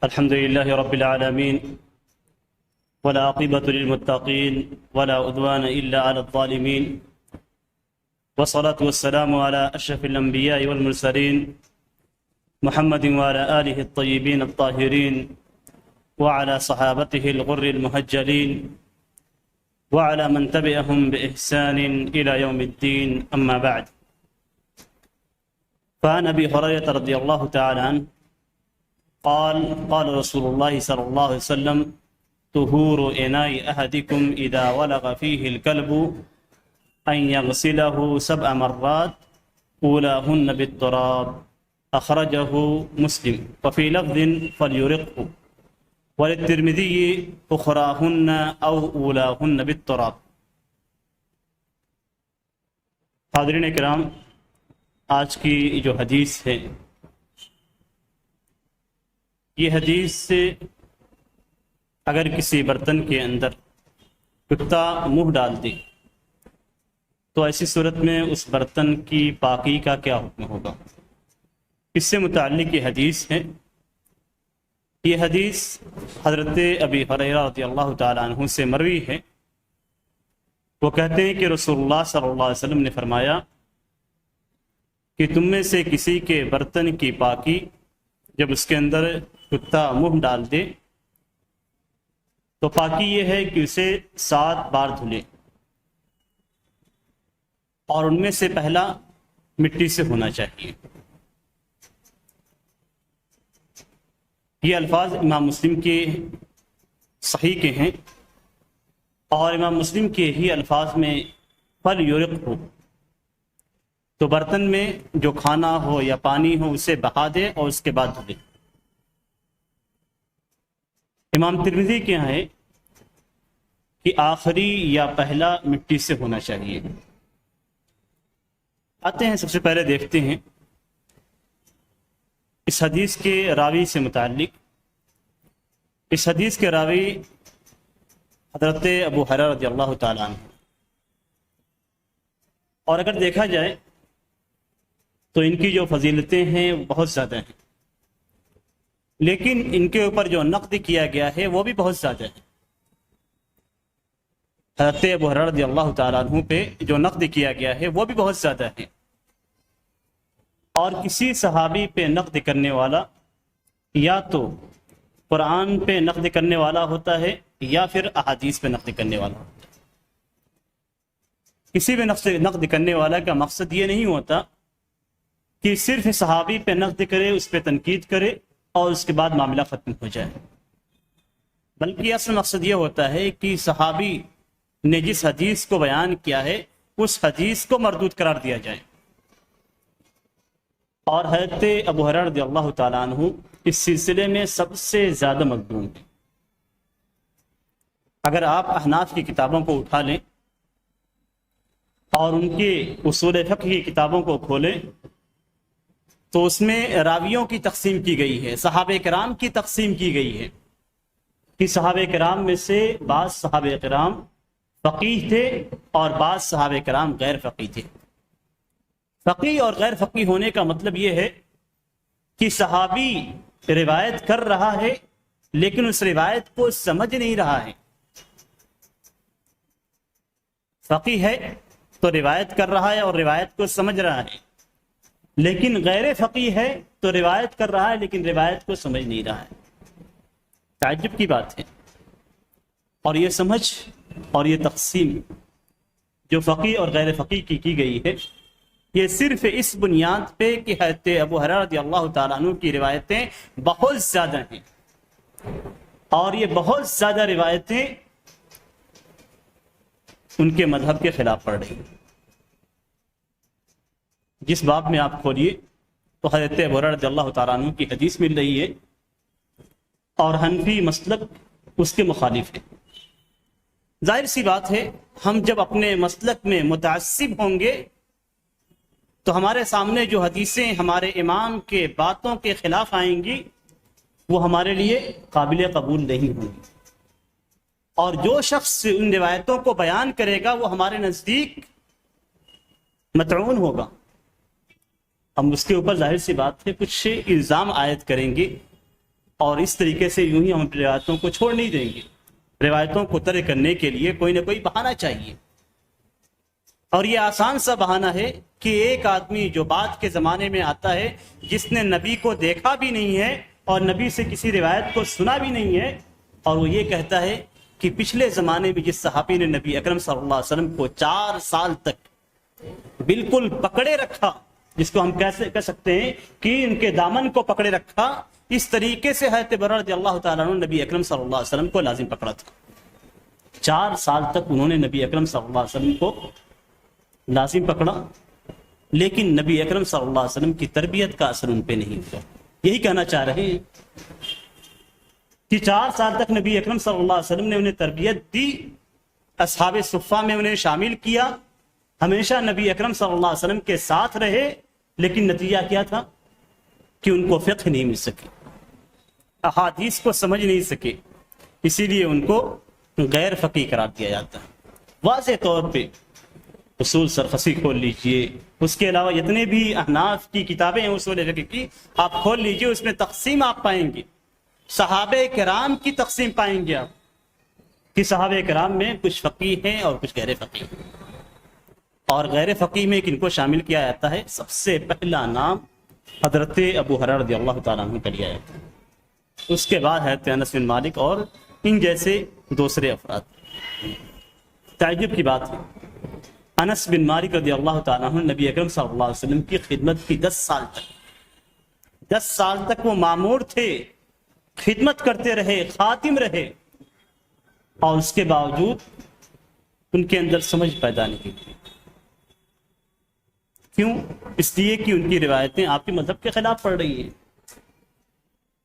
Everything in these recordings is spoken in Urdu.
الحمد لله رب العالمين ولا عاقبة للمتقين ولا عدوان إلا على الظالمين والصلاة والسلام على أشرف الأنبياء والمرسلين محمد وعلى آله الطيبين الطاهرين وعلى صحابته الغر المهجلين وعلى من تبعهم بإحسان إلى يوم الدين. أما بعد، فعن أبي هريرة رضي الله تعالى عنه قال رسول الله صلى الله عليه وسلم: طهور إناء أحدكم إذا ولغ فيه الكلب أن يغسله 7 مرات أولاهن بالتراب. أخرجه مسلم. وفي لفظ فليرقه، وللترمذي أخراهن أو أولاهن بالتراب. حاضرین کرام، آج کی جو حدیث ہے یہ حدیث سے اگر کسی برتن کے اندر کتا منہ ڈال دے تو ایسی صورت میں اس برتن کی پاکی کا کیا حکم ہوگا، اس سے متعلق یہ حدیث ہے. یہ حدیث حضرت ابی ہریرہ رضی اللہ تعالیٰ عنہ سے مروی ہے. وہ کہتے ہیں کہ رسول اللہ صلی اللہ علیہ وسلم نے فرمایا کہ تم میں سے کسی کے برتن کی پاکی جب اس کے اندر کتا منہ ڈال دے تو پاکی یہ ہے کہ اسے 7 بار دھلے، اور ان میں سے پہلا مٹی سے ہونا چاہیے. یہ الفاظ امام مسلم کے صحیح کے ہیں، اور امام مسلم کے ہی الفاظ میں فلیرق ہو تو برتن میں جو کھانا ہو یا پانی ہو اسے بہا دے اور اس کے بعد دھلے. امام ترمذی کے یہاں ہے کہ آخری یا پہلا مٹی سے ہونا چاہیے. آتے ہیں، سب سے پہلے دیکھتے ہیں اس حدیث کے راوی سے متعلق. اس حدیث کے راوی حضرت ابو ہریرہ رضی اللہ تعالیٰ عنہ، اور اگر دیکھا جائے تو ان کی جو فضیلتیں ہیں وہ بہت زیادہ ہیں، لیکن ان کے اوپر جو نقد کیا گیا ہے وہ بھی بہت زیادہ ہے. حضرت ابو ہریرہ رضی اللہ تعالیٰ عنہ پہ جو نقد کیا گیا ہے وہ بھی بہت زیادہ ہے، اور کسی صحابی پہ نقد کرنے والا یا تو قرآن پہ نقد کرنے والا ہوتا ہے یا پھر احادیث پہ نقد کرنے والا ہوتا ہے. کسی بھی نقد کرنے والا کا مقصد یہ نہیں ہوتا کہ صرف صحابی پہ نقد کرے، اس پہ تنقید کرے اور اس کے بعد معاملہ ختم ہو جائے، بلکہ اصل مقصد یہ ہوتا ہے کہ صحابی نے جس حدیث کو بیان کیا ہے اس حدیث کو مردود قرار دیا جائے. اور حضرت ابو ہریرہ رضی اللہ تعالیٰ عنہ اس سلسلے میں سب سے زیادہ مقبول ہیں. اگر آپ احناف کی کتابوں کو اٹھا لیں اور ان کے اصول فقہ کی کتابوں کو کھولیں تو اس میں راویوں کی تقسیم کی گئی ہے، صحابہ کرام کی تقسیم کی گئی ہے کہ صحابہ کرام میں سے بعض صحابہ کرام فقیہ تھے اور بعض صحابہ کرام غیر فقیہ تھے. فقیہ اور غیر فقیہ ہونے کا مطلب یہ ہے کہ صحابی روایت کر رہا ہے لیکن اس روایت کو سمجھ نہیں رہا ہے. فقیہ ہے تو روایت کر رہا ہے اور روایت کو سمجھ رہا ہے، لیکن غیر فقیہ ہے تو روایت کر رہا ہے لیکن روایت کو سمجھ نہیں رہا ہے. تعجب کی بات ہے. اور یہ سمجھ اور یہ تقسیم جو فقیہ اور غیر فقیہ کی گئی ہے یہ صرف اس بنیاد پہ کہ حضرت ابو ہریرہ رضی اللہ تعالیٰ عنہ کی روایتیں بہت زیادہ ہیں، اور یہ بہت زیادہ روایتیں ان کے مذہب کے خلاف پڑ رہی ہیں. جس باب میں آپ کھولیے تو حضرت ابو ہریرہ رضی اللہ تعالیٰ عنہ کی حدیث مل رہی ہے اور حنفی مسلک اس کے مخالف ہے. ظاہر سی بات ہے، ہم جب اپنے مسلک میں متعصب ہوں گے تو ہمارے سامنے جو حدیثیں ہمارے امام کے باتوں کے خلاف آئیں گی وہ ہمارے لیے قابل قبول نہیں ہوں گی، اور جو شخص ان روایتوں کو بیان کرے گا وہ ہمارے نزدیک مطعون ہوگا. ہم اس کے اوپر ظاہر سی بات ہے کچھ الزام عائد کریں گے اور اس طریقے سے یوں ہی ہم روایتوں کو چھوڑ نہیں دیں گے. روایتوں کو ترک کرنے کے لیے کوئی نہ کوئی بہانہ چاہیے. اور یہ آسان سا بہانہ ہے کہ ایک آدمی جو بعد کے زمانے میں آتا ہے، جس نے نبی کو دیکھا بھی نہیں ہے اور نبی سے کسی روایت کو سنا بھی نہیں ہے، اور وہ یہ کہتا ہے کہ پچھلے زمانے میں جس صحابی نے نبی اکرم صلی اللہ علیہ وسلم کو 4 سال تک بالکل پکڑے رکھا، جس کو ہم کیسے کہہ سکتے ہیں کہ ان کے دامن کو پکڑے رکھا، اس طریقے سے حضرت برہ رضی اللہ تعالیٰ عنہ نبی اکرم صلی اللہ علیہ وسلم کو لازم پکڑا تھا. 4 سال تک انہوں نے نبی اکرم صلی اللہ علیہ وسلم کو لازم پکڑا، لیکن نبی اکرم صلی اللہ علیہ وسلم کی تربیت کا اثر ان پہ نہیں ہوا. یہی کہنا چاہ رہے ہیں کہ 4 سال تک نبی اکرم صلی اللہ علیہ وسلم نے انہیں تربیت دی، اصحاب صفہ میں انہیں شامل کیا، ہمیشہ نبی اکرم صلی اللہ علیہ وسلم کے ساتھ رہے، لیکن نتیجہ کیا تھا کہ ان کو فقہ نہیں مل سکی، احادیث کو سمجھ نہیں سکے، اسی لیے ان کو غیر فقیہ قرار دیا جاتا ہے. واضح طور پہ اصول سرخسی کھول لیجئے، اس کے علاوہ جتنے بھی احناف کی کتابیں ہیں اصول فقہ کی آپ کھول لیجئے، اس میں تقسیم آپ پائیں گے، صحابہ کرام کی تقسیم پائیں گے آپ کہ صحابہ کرام میں کچھ فقیہ ہیں اور کچھ غیر فقیہ ہیں. اور غیر فقیہ میں کن کو شامل کیا جاتا ہے؟ سب سے پہلا نام حضرت ابو ہریرہ رضی اللہ تعالیٰ عنہ کا لیا جاتا ہے، اس کے بعد حضرت انس بن مالک اور ان جیسے دوسرے افراد. تعجب کی بات ہے، انس بن مالک رضی اللہ تعالیٰ عنہ نبی اکرم صلی اللہ علیہ وسلم کی خدمت کی 10 سال تک وہ مامور تھے، خدمت کرتے رہے، خادم رہے، اور اس کے باوجود ان کے اندر سمجھ پیدا نہیں ہوئی. کیوں؟ اس لیے کہ ان کی روایتیں آپ کے مذہب کے خلاف پڑ رہی ہیں.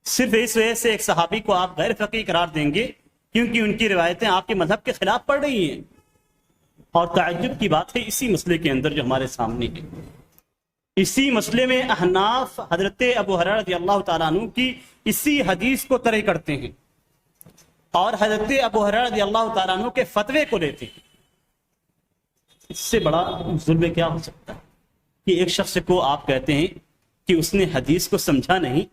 صرف اس وجہ سے ایک صحابی کو آپ غیر فقیہ قرار دیں گے کیونکہ ان کی روایتیں آپ کے مذہب کے خلاف پڑ رہی ہیں. اور تعجب کی بات ہے اسی مسئلے کے اندر جو ہمارے سامنے ہے، اسی مسئلے میں احناف حضرت ابو ہریرہ رضی اللہ تعالیٰ عنہ کی اسی حدیث کو طرح کرتے ہیں اور حضرت ابو ہریرہ رضی اللہ تعالیٰ عنہ کے فتوے کو لیتے ہیں. اس سے بڑا ظلم کیا ہو سکتا ہے کہ ایک شخص کو آپ کہتے ہیں کہ اس نے حدیث کو سمجھا نہیں،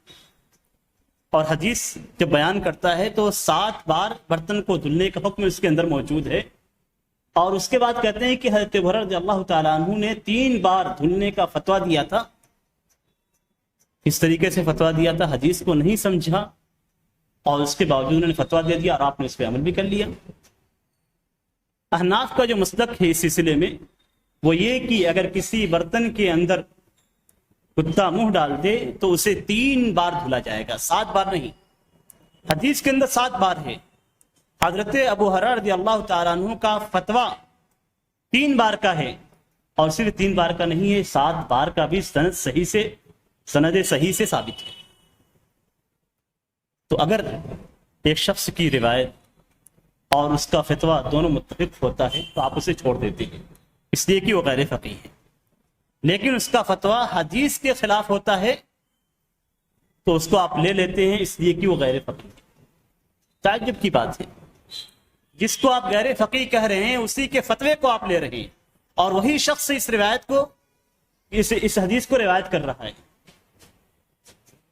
اور حدیث جب بیان کرتا ہے تو 7 بار برتن کو دھلنے کا حکم اس کے اندر موجود ہے، اور اس کے بعد کہتے ہیں کہ حضرت ابو ہریرہ رضی اللہ تعالیٰ عنہ نے 3 بار دھلنے کا فتویٰ دیا تھا. اس طریقے سے فتویٰ دیا تھا، حدیث کو نہیں سمجھا اور اس کے باوجود انہوں نے فتویٰ دے دیا اور آپ نے اس پہ عمل بھی کر لیا. احناف کا جو مسلک ہے اس سلسلے میں وہ یہ کہ اگر کسی برتن کے اندر کتا منہ ڈال دے تو اسے 3 بار دھلا جائے گا، 7 بار نہیں. حدیث کے اندر 7 بار ہے. حضرت ابو ہریرہ رضی اللہ تعالیٰ عنہ کا فتویٰ 3 بار کا ہے، اور صرف 3 بار کا نہیں ہے، 7 بار کا بھی سند صحیح سے ثابت ہے. تو اگر ایک شخص کی روایت اور اس کا فتویٰ دونوں متفق ہوتا ہے تو آپ اسے چھوڑ دیتے ہیں اس لیے کہ وہ غیر فقیہ ہے، لیکن اس کا فتویٰ حدیث کے خلاف ہوتا ہے تو اس کو آپ لے لیتے ہیں اس لیے کہ وہ غیر فقیہ ہے. تعجب کی بات ہے، جس کو آپ غیر فقیہ کہہ رہے ہیں اسی کے فتوے کو آپ لے رہے ہیں، اور وہی شخص اس روایت کو اس حدیث کو روایت کر رہا ہے.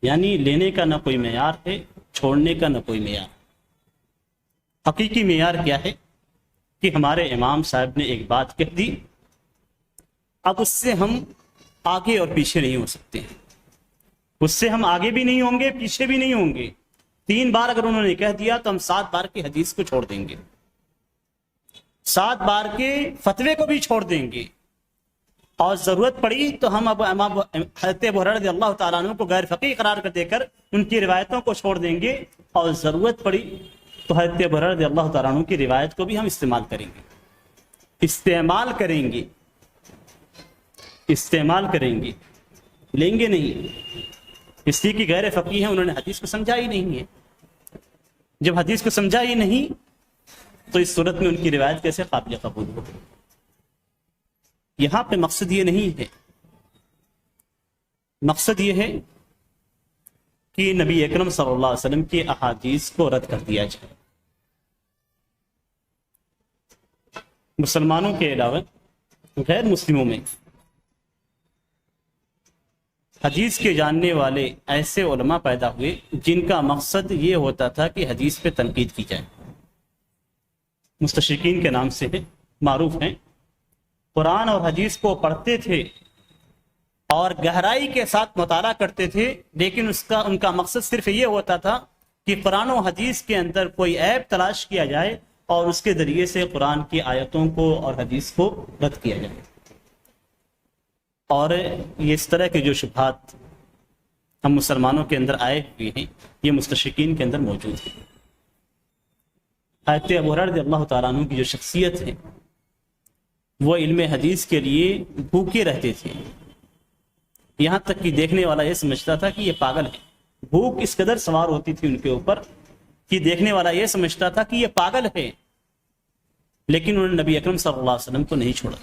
یعنی لینے کا نہ کوئی معیار ہے، چھوڑنے کا نہ کوئی معیار. حقیقی معیار کیا ہے کہ ہمارے امام صاحب نے ایک بات کہہ دی، اب اس سے ہم آگے اور پیچھے نہیں ہو سکتے ہیں، اس سے ہم آگے بھی نہیں ہوں گے پیچھے بھی نہیں ہوں گے. 3 بار اگر انہوں نے کہہ دیا تو ہم 7 بار کی حدیث کو چھوڑ دیں گے، 7 بار کے فتوے کو بھی چھوڑ دیں گے، اور ضرورت پڑی تو ہم اب حضرت ابو ہریرہ رضی اللہ تعالیٰ عنہ کو غیر فقیہ قرار کر دے کر ان کی روایتوں کو چھوڑ دیں گے، اور ضرورت پڑی تو حضرت ابو ہریرہ رضی اللہ تعالیٰ عنہ کی روایت کو بھی ہم استعمال کریں گے. استعمال کریں گے، لیں گے نہیں، اس لیے کہ غیر فقیہ ہیں، انہوں نے حدیث کو سمجھا ہی نہیں ہے. جب حدیث کو سمجھا ہی نہیں تو اس صورت میں ان کی روایت کیسے قابل قبول ہو؟ یہاں پہ مقصد یہ نہیں ہے، مقصد یہ ہے کہ نبی اکرم صلی اللہ علیہ وسلم کی احادیث کو رد کر دیا جائے. مسلمانوں کے علاوہ غیر مسلموں میں حدیث کے جاننے والے ایسے علماء پیدا ہوئے جن کا مقصد یہ ہوتا تھا کہ حدیث پہ تنقید کی جائے. مستشرقین کے نام سے معروف ہیں. قرآن اور حدیث کو پڑھتے تھے اور گہرائی کے ساتھ مطالعہ کرتے تھے، لیکن ان کا مقصد صرف یہ ہوتا تھا کہ قرآن و حدیث کے اندر کوئی عیب تلاش کیا جائے اور اس کے ذریعے سے قرآن کی آیتوں کو اور حدیث کو رد کیا جائے. اور یہ اس طرح کے جو شبہات ہم مسلمانوں کے اندر آئے ہوئے ہیں یہ مستشرقین کے اندر موجود ہیں. حضرت ابو ہریرہ رضی اللہ تعالیٰ عنہ کی جو شخصیت ہے وہ علم حدیث کے لیے بھوکے رہتے تھے، یہاں تک کہ دیکھنے والا یہ سمجھتا تھا کہ یہ پاگل ہے. بھوک اس قدر سوار ہوتی تھی ان کے اوپر کہ دیکھنے والا یہ سمجھتا تھا کہ یہ پاگل ہے، لیکن انہوں نے نبی اکرم صلی اللہ علیہ وسلم کو نہیں چھوڑا.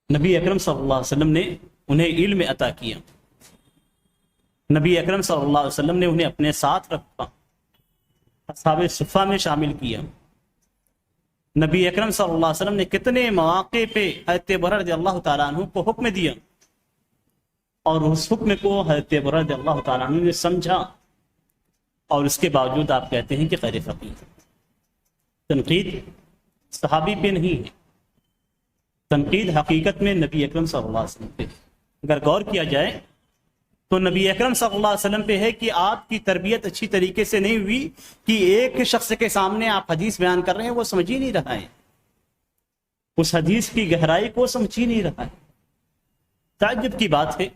نبی اکرم صلی اللہ علیہ وسلم نے انہیں علم عطا کیا. نبی اکرم صلی اللہ علیہ وسلم نے انہیں اپنے ساتھ رکھا، اصحاب صفہ میں شامل کیا. نبی اکرم صلی اللہ علیہ وسلم نے کتنے مواقع پہ حضرت ابو ہریرہ رضی اللہ تعالیٰ عنہ کو حکم دیا اور اس حکم کو حضرت ابو ہریرہ رضی اللہ تعالیٰ عنہ نے سمجھا، اور اس کے باوجود آپ کہتے ہیں کہ غیر فقیہ. تنقید صحابی پہ نہیں ہے، تنقید حقیقت میں نبی اکرم صلی اللہ علیہ وسلم پہ. اگر غور کیا جائے تو نبی اکرم صلی اللہ علیہ وسلم پہ ہے کہ آپ کی تربیت اچھی طریقے سے نہیں ہوئی کہ ایک شخص کے سامنے آپ حدیث بیان کر رہے ہیں وہ سمجھ ہی نہیں رہا ہے، اس حدیث کی گہرائی کو سمجھ ہی نہیں رہا ہے. تعجب کی بات ہے،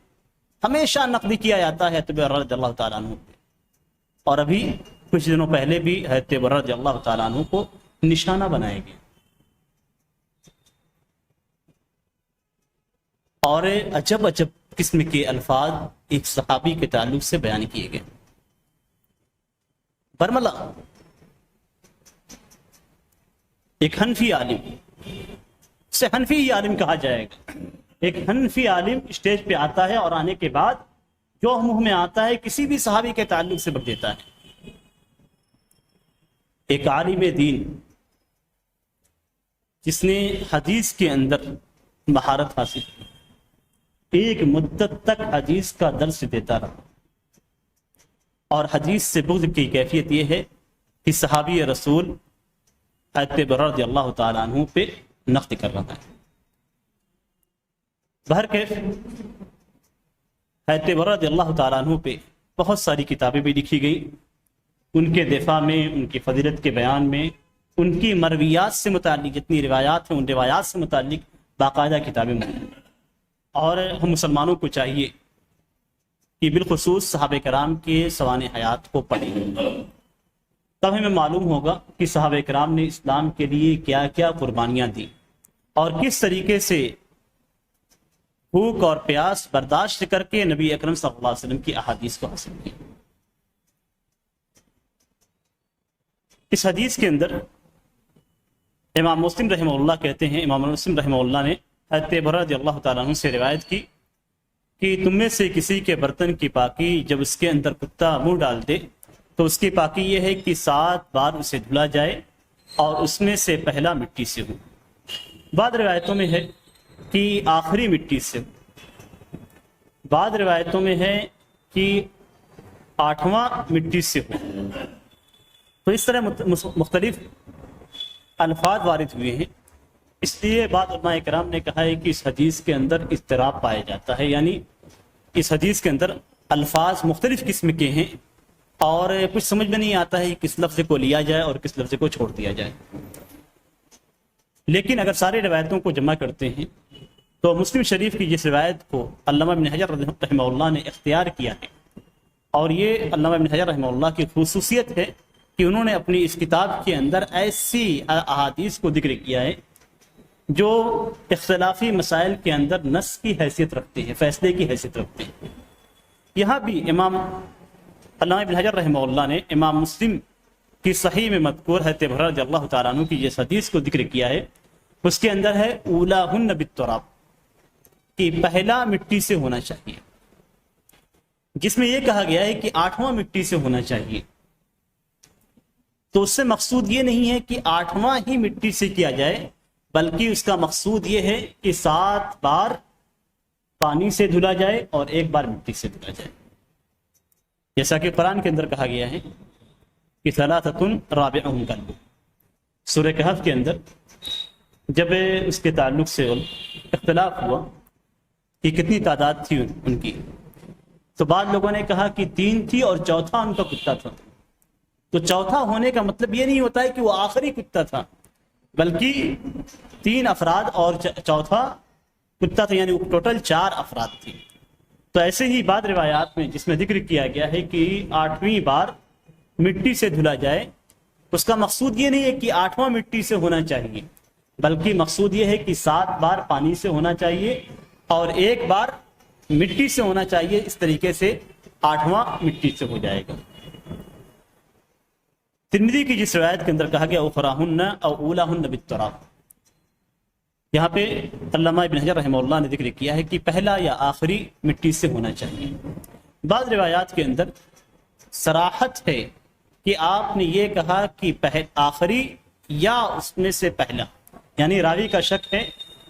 ہمیشہ نقد کیا جاتا ہے ابو ہریرہ رضی اللہ تعالیٰ عنہ پہ، اور ابھی کچھ دنوں پہلے بھی حضرت ابو ہریرہ رضی اللہ تعالیٰ عنہ کو نشانہ بنائے گئے. اور عجب عجب قسم کے الفاظ ایک صحابی کے تعلق سے بیان کیے گئے. برملا ایک حنفی عالم، اسے حنفی عالم کہا جائے گا. ایک حنفی عالم اسٹیج پہ آتا ہے اور آنے کے بعد جو منہ میں آتا ہے کسی بھی صحابی کے تعلق سے بک دیتا ہے. ایک عالم دین جس نے حدیث کے اندر مہارت حاصل کی، ایک مدت تک حدیث کا درس دیتا رہا، اور حدیث سے بغض کی کیفیت یہ ہے کہ صحابی رسول حضرت ابو ہریرہ رضی اللہ تعالیٰ عنہ پہ نقد کر رہا ہے. بہرکیف حضرت ابو ہریرہ رضی اللہ تعالیٰ عنہ پہ بہت ساری کتابیں بھی لکھی گئی، ان کے دفاع میں، ان کی فضیلت کے بیان میں، ان کی مرویات سے متعلق جتنی روایات ہیں ان روایات سے متعلق باقاعدہ کتابیں موجود ہیں. اور ہم مسلمانوں کو چاہیے کہ بالخصوص صحابہ کرام کے سوانح حیات کو پڑھیں، تب ہمیں معلوم ہوگا کہ صحابہ کرام نے اسلام کے لیے کیا کیا قربانیاں دی اور کس طریقے سے بھوک اور پیاس برداشت کر کے نبی اکرم صلی اللہ علیہ وسلم کی احادیث کو حاصل کیا. اس حدیث کے اندر امام مسلم رحمہ اللہ کہتے ہیں، امام مسلم رحمہ اللہ نے حضرت ابو ہریرہ رضی اللہ تعالیٰ عنہ سے روایت کی کہ تم میں سے کسی کے برتن کی پاکی جب اس کے اندر کتا منہ ڈال دے تو اس کی پاکی یہ ہے کہ 7 بار اسے دھلا جائے اور اس میں سے پہلا مٹی سے ہو. بعض روایتوں میں ہے کہ آخری مٹی سے ہو، بعض روایتوں میں ہے کہ 8واں مٹی سے ہو. تو اس طرح مختلف الفاظ وارد ہوئے ہیں. اس لیے بعض علماء کرام نے کہا ہے کہ اس حدیث کے اندر اضطراب پایا جاتا ہے، یعنی اس حدیث کے اندر الفاظ مختلف قسم کے ہیں اور کچھ سمجھ میں نہیں آتا ہے کس لفظ کو لیا جائے اور کس لفظ کو چھوڑ دیا جائے. لیکن اگر سارے روایتوں کو جمع کرتے ہیں تو مسلم شریف کی جس روایت کو علامہ ابن حجر رحمہ اللہ نے اختیار کیا ہے، اور یہ علامہ ابن حجر رحمہ اللہ کی خصوصیت ہے کہ انہوں نے اپنی اس کتاب کے اندر ایسی احادیث کو ذکر کیا ہے جو اختلافی مسائل کے اندر نص کی حیثیت رکھتے ہیں، فیصلے کی حیثیت رکھتے ہیں. یہاں بھی امام علامہ ابن حجر رحمہ اللہ نے امام مسلم کی صحیح میں مذکور حضرت ابو ہریرہ رضی اللہ تعالیٰ عنہ کی جس حدیث کو ذکر کیا ہے اس کے اندر ہے اولاہن بالتراب، کہ پہلا مٹی سے ہونا چاہیے، جس میں یہ کہا گیا ہے کہ 8واں مٹی سے ہونا چاہیے. تو اس سے مقصود یہ نہیں ہے کہ 8واں ہی مٹی سے کیا جائے، بلکہ اس کا مقصود یہ ہے کہ 7 بار پانی سے دھلا جائے اور ایک بار مٹی سے دھلا جائے، جیسا کہ قرآن کے اندر کہا گیا ہے کہ ثلاثۃ رابعہم کلب، سورہ کہف کے اندر جب اس کے تعلق سے اختلاف ہوا کہ کتنی تعداد تھی ان کی، تو بعض لوگوں نے کہا کہ 3 تھی اور چوتھا ان کا کتا تھا۔ تو چوتھا ہونے کا مطلب یہ نہیں ہوتا ہے کہ وہ آخری کتا تھا، بلکہ 3 افراد اور چوتھا کتا تھا، یعنی ٹوٹل 4 افراد تھی۔ تو ایسے ہی بعض روایات میں جس میں ذکر کیا گیا ہے کہ 8ویں بار مٹی سے دھلا جائے، اس کا مقصود یہ نہیں ہے کہ 8واں مٹی سے ہونا چاہیے، بلکہ مقصود یہ ہے کہ 7 بار پانی سے ہونا چاہیے اور ایک بار مٹی سے ہونا چاہیے، اس طریقے سے 8واں مٹی سے ہو جائے گا۔ ترمذی کی جس روایت کے اندر کہا گیا اخراہن او اولاہن بالتراب، یہاں پہ علامہ ابن حجر رحمہ اللہ نے ذکر کیا ہے کہ پہلا یا آخری مٹی سے ہونا چاہیے۔ بعض روایات کے اندر صراحت ہے کہ آپ نے یہ کہا کہ آخری یا اس میں سے پہلا، یعنی راوی کا شک ہے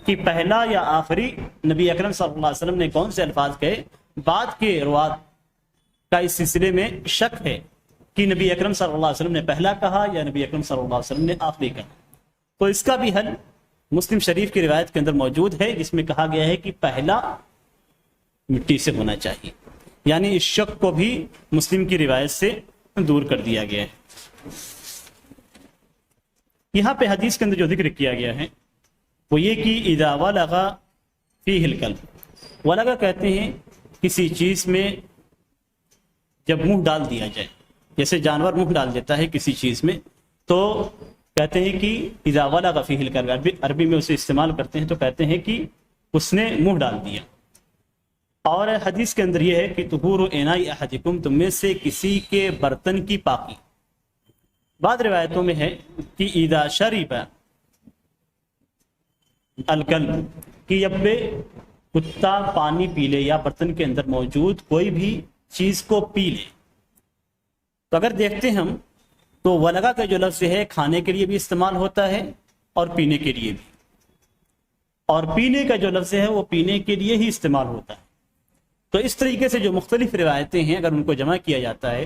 کہ پہلا یا آخری نبی اکرم صلی اللہ علیہ وسلم نے کون سے الفاظ کہے۔ بعد کے روات کا اس سلسلے میں شک ہے کہ نبی اکرم صلی اللہ علیہ وسلم نے پہلا کہا یا نبی اکرم صلی اللہ علیہ وسلم نے آخری کہا۔ تو اس کا بھی حل مسلم شریف کی روایت کے اندر موجود ہے، جس میں کہا گیا ہے کہ پہلا مٹی سے ہونا چاہیے، یعنی اس شک کو بھی مسلم کی روایت سے دور کر دیا گیا ہے۔ یہاں پہ حدیث کے اندر جو ذکر کیا گیا ہے وہ یہ کہ اذا ولغ فیہ الکلب، ولغ کہتے ہیں کسی چیز میں جب منہ ڈال دیا جائے، جیسے جانور منہ ڈال دیتا ہے کسی چیز میں، تو کہتے ہیں کہ اذا ولغ فیہ الکلب، عربی میں اسے استعمال کرتے ہیں تو کہتے ہیں کہ اس نے منہ ڈال دیا۔ اور حدیث کے اندر یہ ہے کہ طہور اناء احدکم، تم میں سے کسی کے برتن کی پاکی۔ بعض روایتوں میں ہے کہ اذا شرب الکلب، کہ جب کتا پانی پی لے یا برتن کے اندر موجود کوئی بھی چیز کو پی لے۔ تو اگر دیکھتے ہم تو ولغا کا جو لفظ ہے کھانے کے لیے بھی استعمال ہوتا ہے اور پینے کے لیے بھی، اور پینے کا جو لفظ ہے وہ پینے کے لیے ہی استعمال ہوتا ہے۔ تو اس طریقے سے جو مختلف روایتیں ہیں اگر ان کو جمع کیا جاتا ہے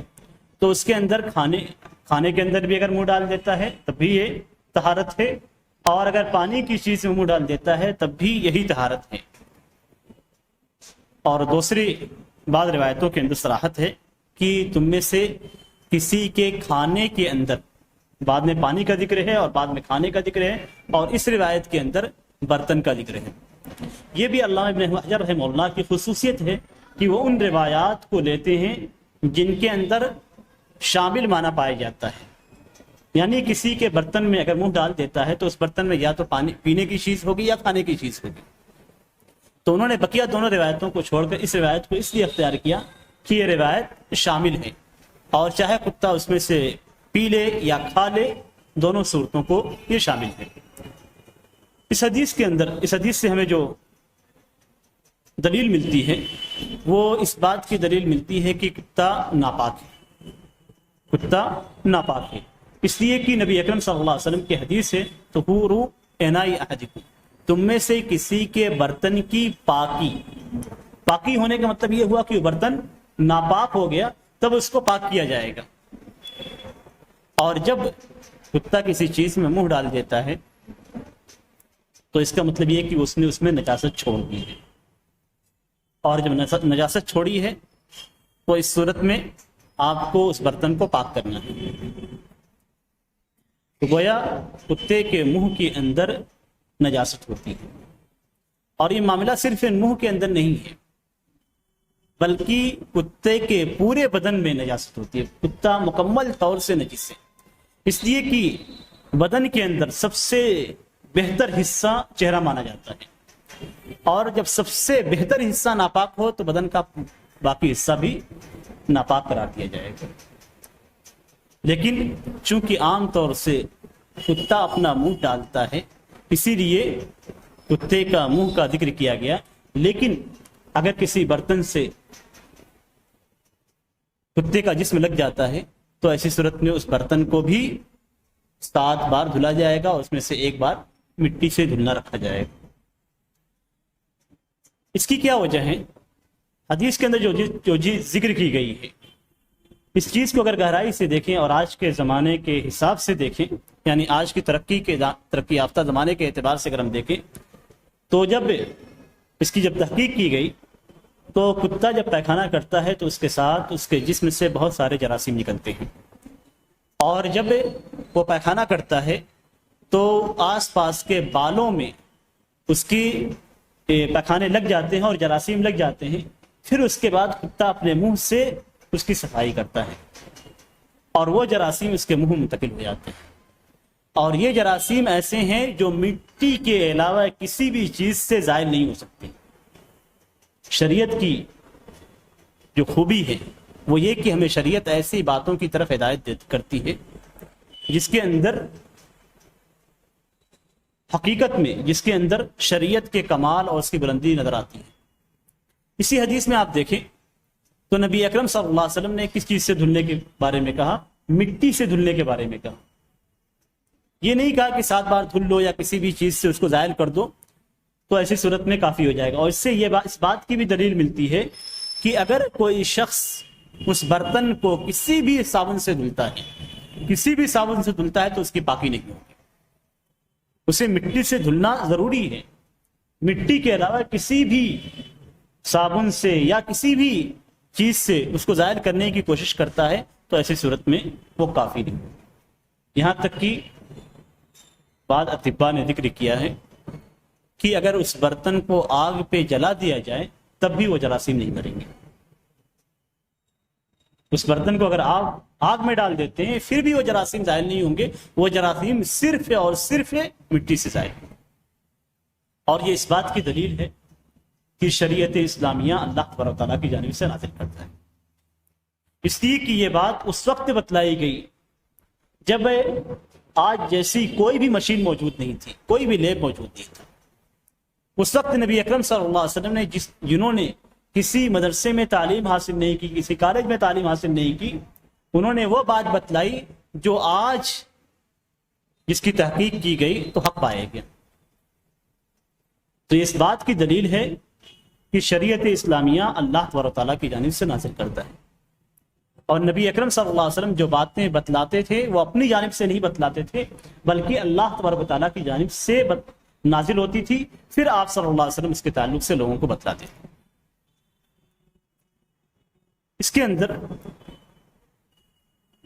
تو اس کے اندر کھانے کے اندر بھی اگر منہ ڈال دیتا ہے تب بھی یہ طہارت ہے، اور اگر پانی کی چیز میں منہ ڈال دیتا ہے تب بھی یہی طہارت ہے۔ اور دوسری بعض روایتوں کے اندر صراحت ہے کہ تم میں سے کسی کے کھانے کے اندر، بعد میں پانی کا ذکر ہے اور بعد میں کھانے کا ذکر ہے، اور اس روایت کے اندر برتن کا ذکر ہے۔ یہ بھی علامہ ابن حجر رحمہ اللہ کی خصوصیت ہے کہ وہ ان روایات کو لیتے ہیں جن کے اندر شامل معنی پایا جاتا ہے، یعنی کسی کے برتن میں اگر منہ ڈال دیتا ہے تو اس برتن میں یا تو پانی پینے کی چیز ہوگی یا کھانے کی چیز ہوگی۔ تو انہوں نے بقیہ دونوں روایتوں کو چھوڑ کر اس روایت کو اس لیے اختیار کیا کہ یہ روایت شامل ہے، اور چاہے کتا اس میں سے پی لے یا کھا لے، دونوں صورتوں کو یہ شامل ہے۔ اس حدیث کے اندر، اس حدیث سے ہمیں جو دلیل ملتی ہے وہ اس بات کی دلیل ملتی ہے کہ کتا ناپاک ہے، کتا ناپاک ہے، اس لیے کہ نبی اکرم صلی اللہ علیہ وسلم کی حدیث ہے طہور اناء احدکم، تم میں سے کسی کے برتن کی پاکی۔ پاکی ہونے کا مطلب یہ ہوا کہ وہ برتن ناپاک ہو گیا تب اس کو پاک کیا جائے گا، اور جب کتا کسی چیز میں منہ ڈال دیتا ہے تو اس کا مطلب یہ کہ اس نے اس میں نجاست چھوڑ دی ہے، اور جب نجاست چھوڑی ہے تو اس صورت میں آپ کو اس برتن کو پاک کرنا ہے۔ تو گویا کتے کے منہ کے اندر نجاست ہوتی ہے، اور یہ معاملہ صرف منہ کے اندر نہیں ہے بلکہ کتے کے پورے بدن میں نجاست ہوتی ہے۔ کتا مکمل طور سے نجس ہے، اس لیے کہ بدن کے اندر سب سے بہتر حصہ چہرہ مانا جاتا ہے، اور جب سب سے بہتر حصہ ناپاک ہو تو بدن کا باقی حصہ بھی ناپاک قرار دیا جائے گا۔ لیکن چونکہ عام طور سے کتا اپنا منہ ڈالتا ہے اسی لیے کتے کا منہ کا ذکر کیا گیا، لیکن اگر کسی برتن سے کتے کا جسم لگ جاتا ہے تو ایسی صورت میں اس برتن کو بھی 7 بار دھلا جائے گا، اور اس میں سے ایک بار مٹی سے دھلنا رکھا جائے گا۔ اس کی کیا وجہ ہے؟ حدیث کے اندر جو چیز ذکر کی گئی ہے، اس چیز کو اگر گہرائی سے دیکھیں اور آج کے زمانے کے حساب سے دیکھیں، یعنی آج کی ترقی یافتہ زمانے کے اعتبار سے اگر ہم دیکھیں تو جب اس کی تحقیق کی گئی تو کتا جب پیخانہ کرتا ہے تو اس کے ساتھ اس کے جسم سے بہت سارے جراثیم نکلتے ہیں، اور جب وہ پیخانہ کرتا ہے تو آس پاس کے بالوں میں اس کی پیخانے لگ جاتے ہیں اور جراثیم لگ جاتے ہیں۔ پھر اس کے بعد کتا اپنے منہ سے اس کی صفائی کرتا ہے اور وہ جراثیم اس کے منہ میں منتقل ہو جاتے ہیں، اور یہ جراثیم ایسے ہیں جو مٹی کے علاوہ کسی بھی چیز سے زائل نہیں ہو سکتے۔ شریعت کی جو خوبی ہے وہ یہ کہ ہمیں شریعت ایسی باتوں کی طرف ہدایت کرتی ہے جس کے اندر حقیقت میں شریعت کے کمال اور اس کی بلندی نظر آتی ہے۔ اسی حدیث میں آپ دیکھیں تو نبی اکرم صلی اللہ علیہ وسلم نے کس چیز سے دھلنے کے بارے میں کہا؟ مٹی سے دھلنے کے بارے میں کہا۔ یہ نہیں کہا کہ 7 بار دھل لو یا کسی بھی چیز سے اس کو زائل کر دو تو ایسی صورت میں کافی ہو جائے گا۔ اور اس سے اس بات کی بھی دلیل ملتی ہے کہ اگر کوئی شخص اس برتن کو کسی بھی صابن سے دھلتا ہے تو اس کی پاکی نہیں ہوگی، اسے مٹی سے دھلنا ضروری ہے۔ مٹی کے علاوہ کسی بھی صابن سے یا کسی بھی چیز سے اس کو ظاہر کرنے کی کوشش کرتا ہے تو ایسی صورت میں وہ کافی نہیں۔ یہاں تک کہ بعض اطباء نے ذکر کیا ہے کہ اگر اس برتن کو آگ پہ جلا دیا جائے تب بھی وہ جراثیم نہیں مریں گے۔ اس برتن کو اگر آگ میں ڈال دیتے ہیں پھر بھی وہ جراثیم ظاہر نہیں ہوں گے، وہ جراثیم صرف اور صرف مٹی سے ظاہر ہوں گے۔ اور یہ اس بات کی دلیل ہے کہ شریعت اسلامیہ اللہ تبارک و تعالیٰ کی جانب سے نازل کرتا ہے، اس لیے کہ یہ بات اس وقت بتلائی گئی جب آج جیسی کوئی بھی مشین موجود نہیں تھی، کوئی بھی لیب موجود نہیں تھا۔ اس وقت نبی اکرم صلی اللہ علیہ وسلم نے جنہوں نے کسی مدرسے میں تعلیم حاصل نہیں کی، کسی کالج میں تعلیم حاصل نہیں کی، انہوں نے وہ بات بتلائی جو آج جس کی تحقیق کی گئی تو حق پائے گیا۔ تو اس بات کی دلیل ہے کہ شریعت اسلامیہ اللہ تبارک و تعالیٰ کی جانب سے نازل کرتا ہے، اور نبی اکرم صلی اللہ علیہ وسلم جو باتیں بتلاتے تھے وہ اپنی جانب سے نہیں بتلاتے تھے بلکہ اللہ تبارک و تعالیٰ کی جانب سے نازل ہوتی تھی، پھر آپ صلی اللہ علیہ وسلم اس کے تعلق سے لوگوں کو بتلاتے تھے۔ اس کے اندر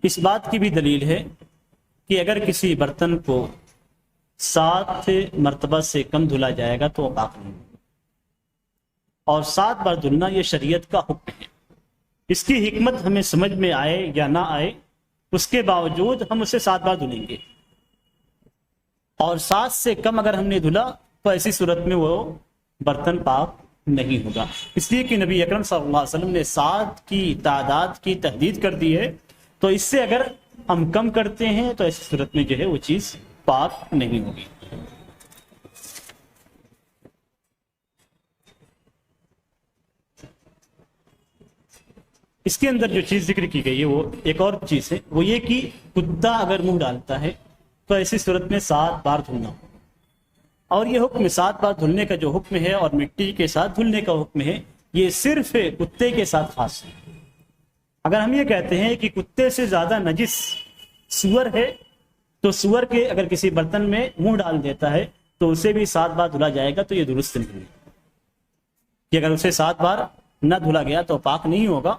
اس بات کی بھی دلیل ہے کہ اگر کسی برتن کو 7 مرتبہ سے کم دھلا جائے گا تو وہ پاک نہیں ہوگا، اور 7 بار دھلنا یہ شریعت کا حکم ہے۔ اس کی حکمت ہمیں سمجھ میں آئے یا نہ آئے، اس کے باوجود ہم اسے 7 بار دھلیں گے، اور 7 سے کم اگر ہم نے دھلا تو ایسی صورت میں وہ برتن پاک نہیں ہوگا، اس لیے کہ نبی اکرم صلی اللہ علیہ وسلم نے 7 کی تعداد کی تحدید کر دی ہے، تو اس سے اگر ہم کم کرتے ہیں تو ایسی صورت میں جو ہے وہ چیز پاک نہیں ہوگی۔ اس کے اندر جو چیز ذکر کی گئی ہے وہ ایک اور چیز ہے، وہ یہ کہ کتا اگر منہ ڈالتا ہے تو ایسی صورت میں 7 بار دھلنا، اور یہ حکم 7 بار دھلنے کا جو حکم ہے اور مٹی کے ساتھ دھلنے کا حکم ہے یہ صرف کتے کے ساتھ خاص ہے۔ اگر ہم یہ کہتے ہیں کہ کتے سے زیادہ نجس سور ہے تو سور کے اگر کسی برتن میں منہ ڈال دیتا ہے تو اسے بھی 7 بار دھلا جائے گا، تو یہ درست نہیں ہے کہ اگر اسے 7 بار نہ دھلا گیا تو پاک نہیں ہوگا،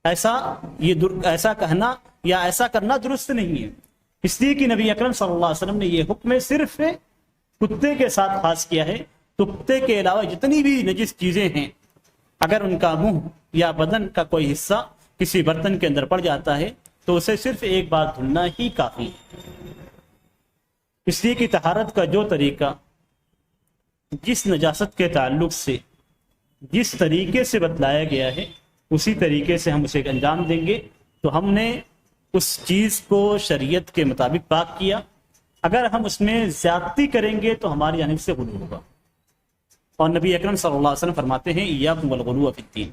ایسا کہنا یا ایسا کرنا درست نہیں ہے، اس لیے کہ نبی اکرم صلی اللہ علیہ وسلم نے یہ حکم صرف کتے کے ساتھ خاص کیا ہے۔ تو کتے کے علاوہ جتنی بھی نجس چیزیں ہیں اگر ان کا منہ یا بدن کا کوئی حصہ کسی برتن کے اندر پڑ جاتا ہے تو اسے صرف 1 بار دھلنا ہی کافی ہے، اس لیے کہ طہارت کا جو طریقہ جس نجاست کے تعلق سے جس طریقے سے بتلایا گیا ہے اسی طریقے سے ہم اسے انجام دیں گے تو ہم نے اس چیز کو شریعت کے مطابق پاک کیا۔ اگر ہم اس میں زیادتی کریں گے تو ہماری جانب سے غلو ہوگا، اور نبی اکرم صلی اللہ علیہ وسلم فرماتے ہیں ایاکم والغلو فی الدین،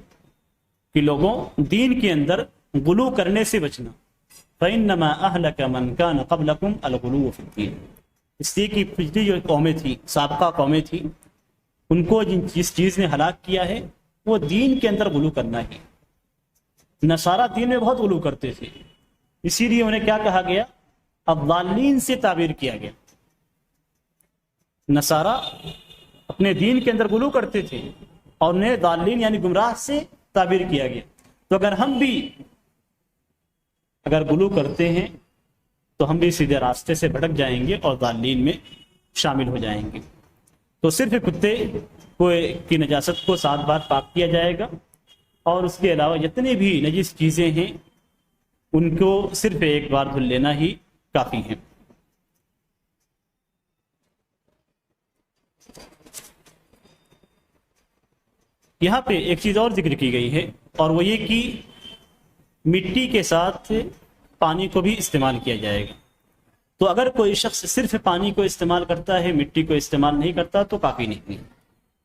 کہ لوگوں دین کے اندر غلو کرنے سے بچنا، فإنما أهلك من كان قبلكم الغلو فی الدین، اس لیے کہ پچھلی جو قومیں تھیں، سابقہ قومیں تھیں، ان کو جس چیز نے ہلاک کیا ہے وہ دین کے اندر غلو کرنا ہے۔ نصارہ دین میں بہت غلو کرتے تھے، اسی لیے انہیں کیا کہا گیا؟ الضالین سے تعبیر کیا گیا۔ نصارہ اپنے دین کے اندر غلو کرتے تھے اور انہیں ضالین یعنی گمراہ سے تعبیر کیا گیا۔ تو اگر ہم بھی غلو کرتے ہیں تو ہم بھی سیدھے راستے سے بھٹک جائیں گے اور ضالین میں شامل ہو جائیں گے۔ تو صرف کتے کی نجاست کو 7 بار پاک کیا جائے گا، اور اس کے علاوہ جتنی بھی نجس چیزیں ہیں ان کو صرف ایک بار دھل لینا ہی کافی ہے۔ یہاں پہ ایک چیز اور ذکر کی گئی ہے، اور وہ یہ کہ مٹی کے ساتھ پانی کو بھی استعمال کیا جائے گا۔ تو اگر کوئی شخص صرف پانی کو استعمال کرتا ہے، مٹی کو استعمال نہیں کرتا تو کافی نہیں ہے،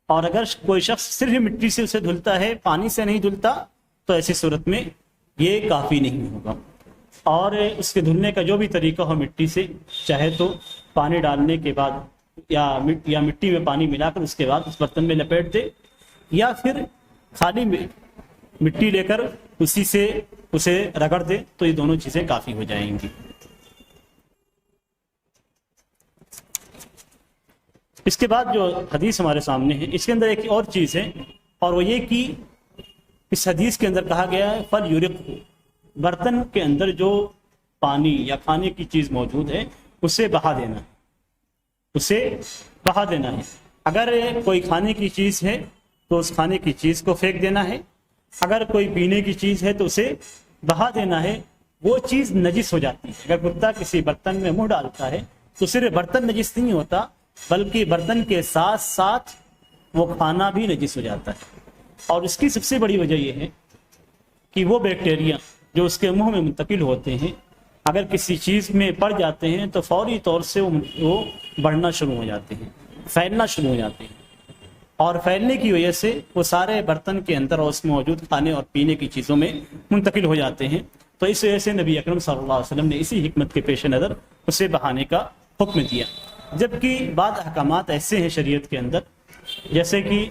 اور اگر کوئی شخص صرف مٹی سے اسے دھلتا ہے، پانی سے نہیں دھلتا، تو ایسی صورت میں یہ کافی نہیں ہوگا۔ اور اس کے دھلنے کا جو بھی طریقہ ہو مٹی سے، چاہے تو پانی ڈالنے کے بعد یا مٹی میں پانی ملا کر اس کے بعد اس برتن میں لپیٹ دے، یا پھر خالی مٹی لے کر اسی سے اسے رگڑ دے، تو یہ دونوں چیزیں کافی ہو جائیں گی۔ اس کے بعد جو حدیث ہمارے سامنے ہے، اس کے اندر ایک اور چیز ہے، اور وہ یہ کہ اس حدیث کے اندر کہا گیا ہے فل یورق، برتن کے اندر جو پانی یا کھانے کی چیز موجود ہے اسے بہا دینا ہے، اسے بہا دینا ہے۔ اگر کوئی کھانے کی چیز ہے تو اس کھانے کی چیز کو پھینک دینا ہے، اگر کوئی پینے کی چیز ہے تو اسے بہا دینا ہے۔ وہ چیز نجس ہو جاتی ہے۔ اگر کتا کسی برتن میں منہ ڈالتا ہے تو صرف برتن نجس نہیں ہوتا، بلکہ برتن کے ساتھ ساتھ وہ کھانا بھی نجس ہو جاتا ہے۔ اور اس کی سب سے بڑی وجہ یہ ہے کہ وہ بیکٹیریا جو اس کے منہ میں منتقل ہوتے ہیں، اگر کسی چیز میں پڑ جاتے ہیں تو فوری طور سے وہ بڑھنا شروع ہو جاتے ہیں، پھیلنا شروع ہو جاتے ہیں، اور پھیلنے کی وجہ سے وہ سارے برتن کے اندر اور اس میں موجود کھانے اور پینے کی چیزوں میں منتقل ہو جاتے ہیں۔ تو اس وجہ سے نبی اکرم صلی اللہ علیہ وسلم نے اسی حکمت کے پیش نظر اسے بہانے کا حکم دیا۔ جبکہ بعض احکامات ایسے ہیں شریعت کے اندر، جیسے کہ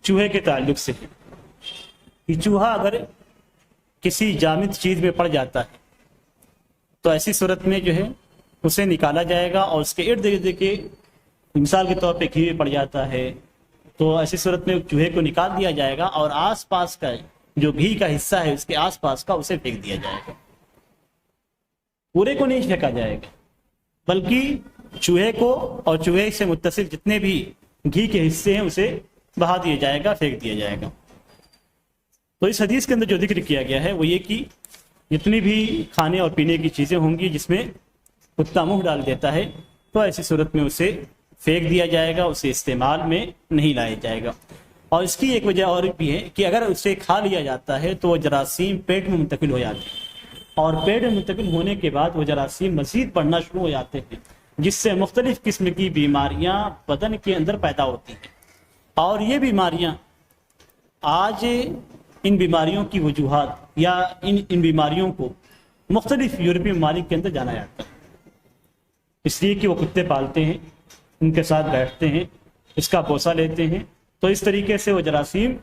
چوہے کے تعلق سے ہے کہ چوہا اگر کسی جامد چیز میں پڑ جاتا ہے تو ایسی صورت میں جو ہے اسے نکالا جائے گا، اور اس کے ارد گرد کے مثال کے طور پہ گھی پڑ جاتا ہے تو ایسی صورت میں چوہے کو نکال دیا جائے گا، اور آس پاس کا جو گھی کا حصہ ہے اس کے آس پاس کا اسے پھینک دیا جائے گا۔ پورے کو نہیں پھینکا جائے گا، بلکہ چوہے کو اور چوہے سے متصل جتنے بھی گھی کے حصے ہیں اسے بہا دیا جائے گا، پھینک دیا جائے گا۔ تو اس حدیث کے اندر جو ذکر کیا گیا ہے وہ یہ کہ جتنی بھی کھانے اور پینے کی چیزیں ہوں گی جس میں کتا منہ ڈال دیتا ہے تو ایسی صورت میں اسے پھینک دیا جائے گا، اسے استعمال میں نہیں لایا جائے گا۔ اور اس کی ایک وجہ اور بھی ہے کہ اگر اسے کھا لیا جاتا ہے تو وہ جراثیم پیٹ میں منتقل ہو جاتے ہیں، اور پیٹ میں منتقل ہونے کے بعد وہ جراثیم مزید بڑھنا شروع ہو جاتے ہیں، جس سے مختلف قسم کی بیماریاں بدن کے اندر پیدا ہوتی ہیں۔ اور یہ بیماریاں آج ان بیماریوں کی وجوہات یا ان بیماریوں کو مختلف یورپی ممالک کے اندر جانا جاتا ہے، اس لیے کہ وہ کتے پالتے ہیں، ان کے ساتھ بیٹھتے ہیں، اس کا بوسہ لیتے ہیں، تو اس طریقے سے وہ جراثیم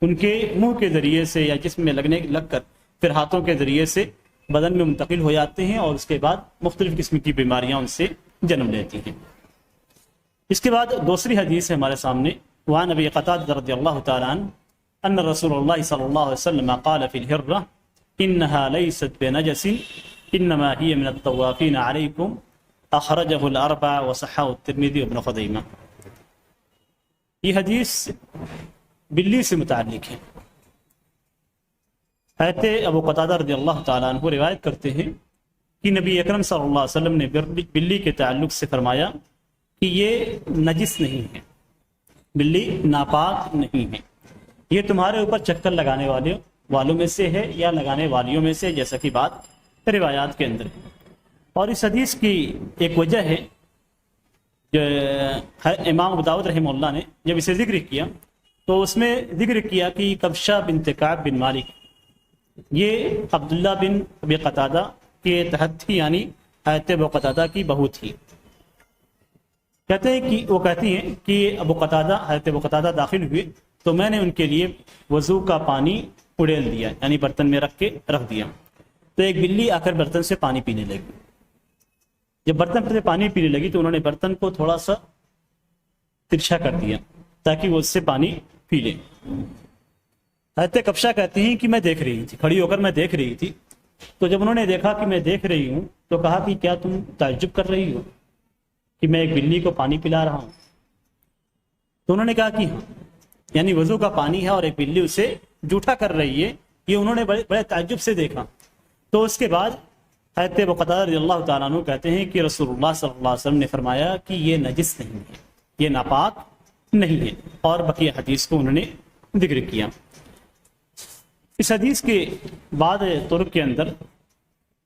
ان کے منہ کے ذریعے سے یا جسم میں لگ کر پھر ہاتھوں کے ذریعے سے بدن میں منتقل ہو جاتے ہیں، اور اس کے بعد مختلف قسم کی بیماریاں ان سے جنم لیتی ہیں۔ اس کے بعد دوسری حدیث ہے ہمارے سامنے، وعن ابی قتادہ رضی اللہ تعالی عنہ ان رسول اللہ صلی اللہ علیہ وسلم قال فی الحرہ انها لیست بنجس انما هي من الطوافین علیکم اخرجہ الاربع وصححہ الترمذی وابن خزیمہ۔ یہ حدیث بلی سے متعلق ہے۔ حضرت ابو قتادہ رضی اللہ تعالیٰ عنہ روایت کرتے ہیں کہ نبی اکرم صلی اللہ علیہ وسلم نے بلی کے تعلق سے فرمایا کہ یہ نجس نہیں ہے، بلی ناپاک نہیں ہے، یہ تمہارے اوپر چکر لگانے والوں میں سے ہے یا لگانے والیوں میں سے، جیسا کہ بات روایات کے اندر ہے۔ اور اس حدیث کی ایک وجہ ہے جو امام ابو داؤد رحمہ اللہ نے جب اسے ذکر کیا تو اس میں ذکر کیا کہ کبشہ بنت کعب بن مالک یہ عبداللہ بن ابی قتادہ کے تحت تھی، یعنی حضرت ابو قتادہ کی بہو تھی۔ کہتے ہیں کہ وہ کہتی ہیں کہ حضرت ابو قتادہ داخل ہوئے تو میں نے ان کے لیے وضو کا پانی اڑیل دیا، یعنی برتن میں رکھ دیا، تو ایک بلی آ کر برتن سے پانی پینے لگی۔ جب برتن سے پانی پینے لگی تو انہوں نے برتن کو تھوڑا سا ترچھا کر دیا تاکہ وہ اس سے پانی پی لے۔ حضرت کبشہ کہتی ہیں کہ میں دیکھ رہی تھی، کھڑی ہو کر میں دیکھ رہی تھی، تو جب انہوں نے دیکھا کہ میں دیکھ رہی ہوں تو کہا کہ کیا تم تعجب کر رہی ہو کہ میں ایک بلی کو پانی پلا رہا ہوں؟ تو انہوں نے کہا کہ ہاں، یعنی وضو کا پانی ہے اور ایک بلی اسے جھوٹا کر رہی ہے، یہ انہوں نے بڑے تعجب سے دیکھا۔ تو اس کے بعد حضرت ابو قتادہ رضی اللہ تعالیٰ عنہ کہتے ہیں کہ رسول اللہ صلی اللہ علیہ وسلم نے فرمایا کہ یہ نجس نہیں ہے، یہ ناپاک نہیں ہے، اور بقیہ حدیث کو انہوں نے ذکر کیا۔ اس حدیث کے بعد طرق کے اندر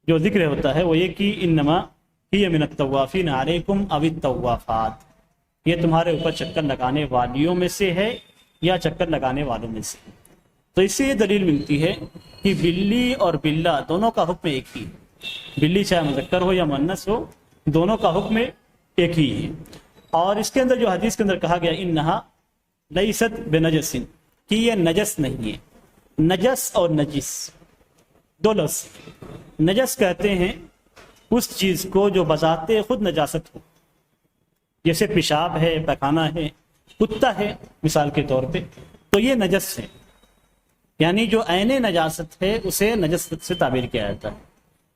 جو ذکر ہوتا ہے وہ یہ کہ انما ہی من الطوافین علیکم او الطوافات، یہ تمہارے اوپر چکر لگانے والیوں میں سے ہے یا چکر لگانے والوں میں سے۔ تو اس سے یہ دلیل ملتی ہے کہ بلی اور بلہ دونوں کا حکم ایک ہی ہے، بلی چاہے مذکر ہو یا مؤنث ہو، دونوں کا حکم ایک ہی ہے۔ اور اس کے اندر جو حدیث کے اندر کہا گیا انہا لیست بنجس، کہ یہ نجس نہیں ہے۔ نجس اور نجس دو لفظ، نجس کہتے ہیں اس چیز کو جو بذات خود نجاست ہو، جیسے پیشاب ہے، پیخانہ ہے، کتا ہے مثال کے طور پہ، تو یہ نجس ہے، یعنی جو عین نجاست ہے اسے نجس سے تعبیر کیا جاتا ہے۔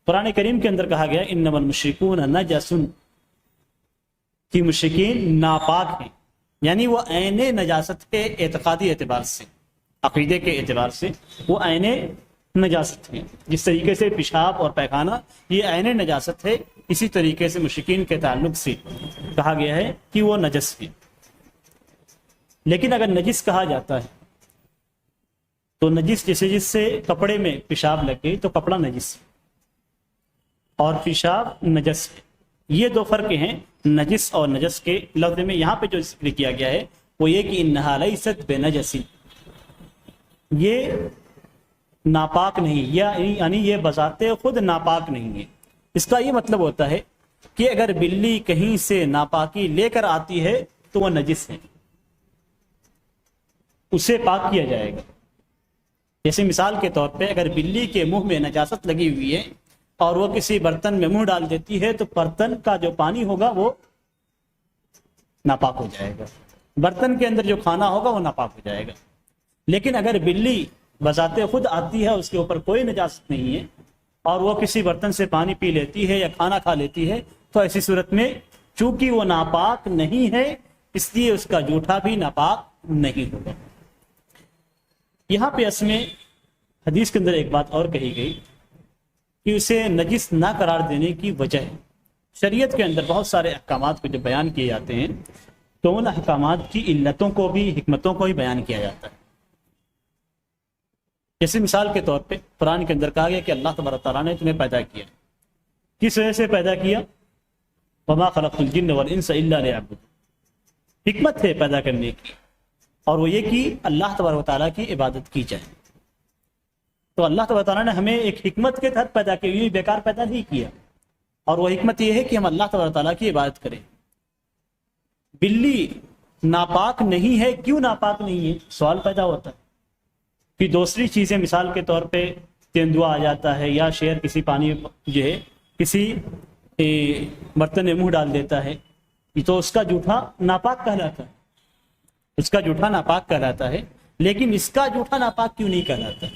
قرآن کریم کے اندر کہا گیا انما المشرکون نجس، کہ مشرکین ناپاک ہیں، یعنی وہ عین نجاست کے اعتقادی اعتبار سے، عقیدے کے اعتبار سے وہ عین نجاست ہے۔ جس طریقے سے پیشاب اور پیخانہ یہ عین نجاست ہے، اسی طریقے سے مشرکین کے تعلق سے کہا گیا ہے کہ وہ نجس ہے۔ لیکن اگر نجس کہا جاتا ہے تو نجس جیسے جس سے کپڑے میں پیشاب لگ گئی تو کپڑا نجس ہے اور پیشاب نجس ہے، یہ دو فرق ہیں نجس اور نجس کے لفظ میں۔ یہاں پہ جو ذکر کیا گیا ہے وہ یہ کہ انہا لیست بنجس، یہ ناپاک نہیں، یعنی یہ بذات خود ناپاک نہیں ہے۔ اس کا یہ مطلب ہوتا ہے کہ اگر بلی کہیں سے ناپاکی لے کر آتی ہے تو وہ نجس ہے، اسے پاک کیا جائے گا۔ جیسے مثال کے طور پہ اگر بلی کے منہ میں نجاست لگی ہوئی ہے اور وہ کسی برتن میں منہ ڈال دیتی ہے تو برتن کا جو پانی ہوگا وہ ناپاک ہو جائے گا، برتن کے اندر جو کھانا ہوگا وہ ناپاک ہو جائے گا۔ لیکن اگر بلی بذات خود آتی ہے، اس کے اوپر کوئی نجاست نہیں ہے، اور وہ کسی برتن سے پانی پی لیتی ہے یا کھانا کھا لیتی ہے، تو ایسی صورت میں چونکہ وہ ناپاک نہیں ہے اس لیے اس کا جوٹا بھی ناپاک نہیں ہوگا۔ یہاں پہ اس میں حدیث کے اندر ایک بات اور کہی گئی کہ اسے نجس نہ قرار دینے کی وجہ ہے۔ شریعت کے اندر بہت سارے احکامات کو جب بیان کیے جاتے ہیں تو ان احکامات کی علتوں کو بھی، حکمتوں کو بھی بیان کیا جاتا ہے۔ جیسے مثال کے طور پہ قرآن کے اندر کہا گیا کہ اللہ تبارک تعالیٰ نے تمہیں پیدا کیا، کس وجہ سے پیدا کیا؟ وما خلقت الجن والانس الا لیعبدون، حکمت ہے پیدا کرنے کی، اور وہ یہ کہ اللہ تبارک تعالیٰ کی عبادت کی جائے۔ تو اللہ تبارک تعالیٰ نے ہمیں ایک حکمت کے تحت پیدا کیا، یہ بیکار پیدا نہیں کیا، اور وہ حکمت یہ ہے کہ ہم اللہ تبارک تعالیٰ کی عبادت کریں۔ بلی ناپاک نہیں ہے، کیوں ناپاک نہیں ہے؟ سوال پیدا ہوتا ہے کہ دوسری چیزیں مثال کے طور پہ تیندوا آ جاتا ہے یا شیر کسی پانی جو ہے کسی برتن میں منہ ڈال دیتا ہے، تو اس کا جوٹا ناپاک کہلاتا ہے، اس کا جوٹا ناپاک کہلاتا ہے۔ لیکن اس کا جوٹا ناپاک کیوں نہیں کہلاتا؟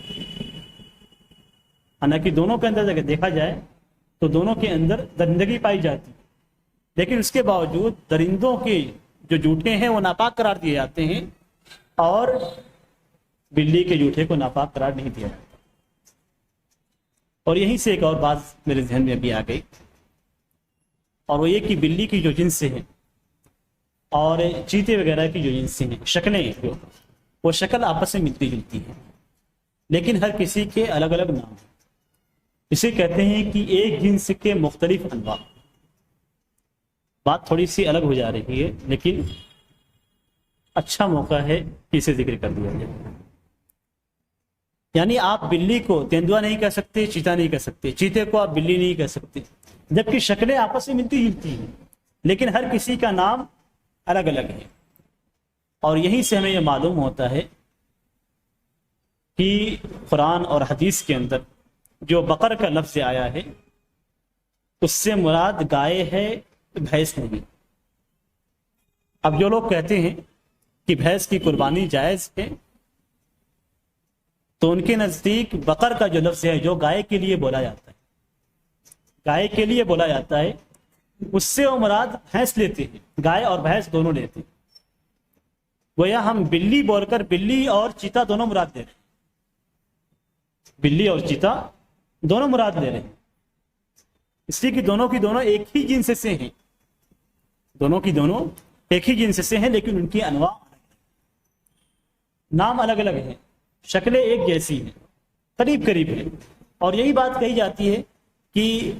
حالانکہ دونوں کے اندر اگر دیکھا جائے تو دونوں کے اندر درندگی پائی جاتی ہے، لیکن اس کے باوجود درندوں کے جو جوٹے ہیں وہ ناپاک قرار دیے جاتے ہیں اور بلی کے جوٹے کو ناپاک قرار نہیں دیا جاتا۔ اور یہیں سے ایک اور بات میرے ذہن میں ابھی آ گئی، اور وہ یہ کہ بلی کی جو جنس ہیں اور چیتے وغیرہ کی جو جنس ہیں، شکلیں جو وہ شکل آپس میں ملتی جلتی ہیں، لیکن ہر کسی کے الگ الگ نام ہیں۔ اسے کہتے ہیں کہ ایک جنس کے مختلف انواع۔ بات تھوڑی سی الگ ہو جا رہی ہے لیکن اچھا موقع ہے کہ اسے ذکر کر دیا جائے۔ یعنی آپ بلی کو تیندوا نہیں کہہ سکتے، چیتا نہیں کہہ سکتے، چیتے کو آپ بلی نہیں کہہ سکتے، جبکہ شکلیں آپس میں ملتی جلتی ہیں، لیکن ہر کسی کا نام الگ الگ ہیں، اور یہیں سے ہمیں یہ معلوم ہوتا ہے کہ قرآن اور حدیث کے اندر جو بقر کا لفظ آیا ہے اس سے مراد گائے ہے، بھینس نہیں۔ اب جو لوگ کہتے ہیں کہ بھینس کی قربانی جائز ہے، تو ان کے نزدیک بقر کا جو لفظ ہے جو گائے کے لیے بولا جاتا ہے، گائے کے لیے بولا جاتا ہے، اس سے وہ مراد بھینس لیتے ہیں، گائے اور بھینس دونوں لیتے ہیں۔ گویا ہم بلی بول کر بلی اور چیتا دونوں مراد لے رہے ہیں، بلی اور چیتا دونوں مراد لے رہے ہیں، اس لیے کہ دونوں کی دونوں ایک ہی جنس سے ہیں، دونوں کی دونوں ایک ہی جنس سے ہیں، لیکن ان کی انواع نام الگ الگ ہیں، شکلیں ایک جیسی ہیں، قریب قریب ہیں۔ اور یہی بات کہی جاتی ہے کہ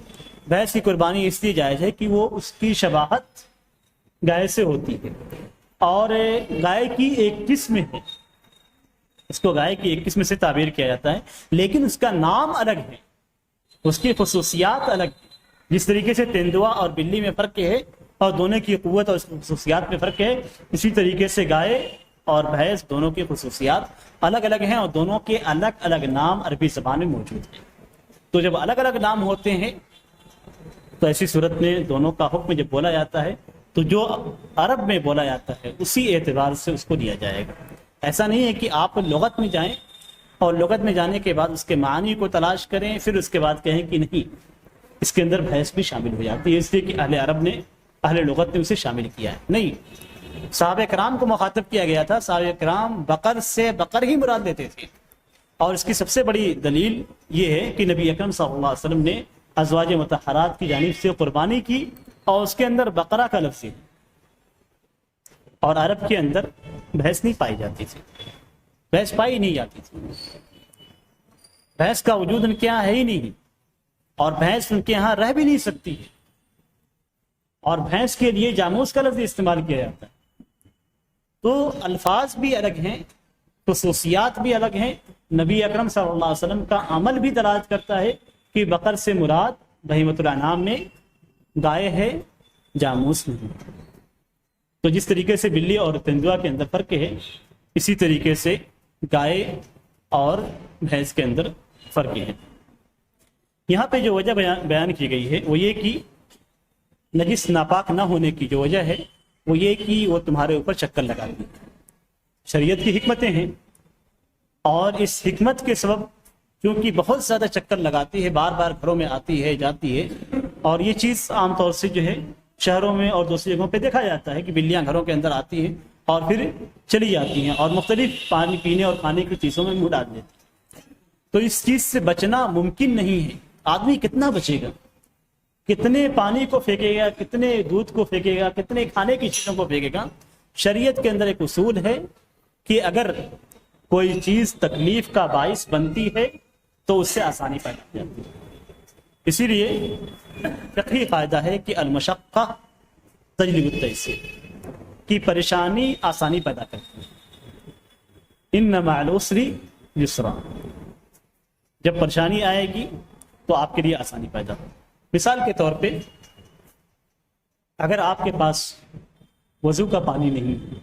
بھینس کی قربانی اس لیے جائز ہے کہ وہ اس کی شباہت گائے سے ہوتی ہے، اور گائے کی ایک قسم ہے، اس کو گائے کی ایک قسم سے تعبیر کیا جاتا ہے، لیکن اس کا نام الگ ہے، اس کی خصوصیات الگ ہیں۔ جس طریقے سے تیندوا اور بلی میں فرق ہے اور دونوں کی قوت اور خصوصیات میں فرق ہے، اسی طریقے سے گائے اور بھینس دونوں کی خصوصیات الگ الگ ہیں، اور دونوں کے الگ الگ نام عربی زبان میں موجود ہیں۔ تو جب الگ الگ نام ہوتے ہیں تو ایسی صورت میں دونوں کا حکم جب بولا جاتا ہے تو جو عرب میں بولا جاتا ہے اسی اعتبار سے اس کو لیا جائے گا۔ ایسا نہیں ہے کہ آپ لغت میں جائیں اور لغت میں جانے کے بعد اس کے معنی کو تلاش کریں، پھر اس کے بعد کہیں کہ نہیں اس کے اندر بھینس بھی شامل ہو جاتی ہے اس لیے کہ اہل عرب نے، اہل لغت نے اسے شامل کیا ہے۔ نہیں، صحابہ کرام کو مخاطب کیا گیا تھا، صحابہ کرام بقر سے بقر ہی مراد لیتے تھے، اور اس کی سب سے بڑی دلیل یہ ہے کہ نبی اکرم صلی اللہ علیہ وسلم نے ازواج مطہرات کی جانب سے قربانی کی اور اس کے اندر بقرہ کا لفظ ہے، اور عرب کے اندر بھینس نہیں پائی جاتی تھی، بھینس پائی نہیں جاتی تھی، بھینس کا وجود ان کے یہاں ہے ہی نہیں، اور بھینس ان کے یہاں رہ بھی نہیں سکتی ہے، اور بھینس کے لیے جاموس کا لفظ استعمال کیا جاتا ہے۔ تو الفاظ بھی الگ ہیں، خصوصیات بھی الگ ہیں۔ نبی اکرم صلی اللہ علیہ وسلم کا عمل بھی دلالت کرتا ہے کہ بقر سے مراد بہیمۃ الانعام میں گائے ہے، جاموس نہیں۔ تو جس طریقے سے بلی اور تیندوا کے اندر فرق ہے، اسی طریقے سے گائے اور بھینس کے اندر فرق ہے۔ یہاں پہ جو وجہ بیان کی گئی ہے وہ یہ کہ نجس ناپاک نہ ہونے کی جو وجہ ہے وہ یہ کہ وہ تمہارے اوپر چکر لگاتی ہے۔ شریعت کی حکمتیں ہیں، اور اس حکمت کے سبب کیونکہ بہت زیادہ چکر لگاتی ہے، بار بار گھروں میں آتی ہے جاتی ہے، اور یہ چیز عام طور سے جو ہے شہروں میں اور دوسری جگہوں پہ دیکھا جاتا ہے کہ بلیاں گھروں کے اندر آتی ہیں اور پھر چلی جاتی ہیں اور مختلف پانی پینے اور کھانے کی چیزوں میں منہ ڈال دیتی ہیں۔ تو اس چیز سے بچنا ممکن نہیں ہے۔ آدمی کتنا بچے گا، کتنے پانی کو پھینکے گا، کتنے دودھ کو پھینکے گا، کتنے کھانے کی چیزوں کو پھینکے گا۔ شریعت کے اندر ایک اصول ہے کہ اگر کوئی چیز تکلیف کا باعث بنتی ہے تو اس سے آسانی پیدا ہو جاتی ہے۔ اسی لیے فقہی قاعدہ ہے کہ المشقہ تجلب التیسیر، کی پریشانی آسانی پیدا کرتی ہے۔ ان مع العسر یسرا، جب پریشانی آئے گی تو آپ کے لیے آسانی پیدا ہو۔ مثال کے طور پہ اگر آپ کے پاس وضو کا پانی نہیں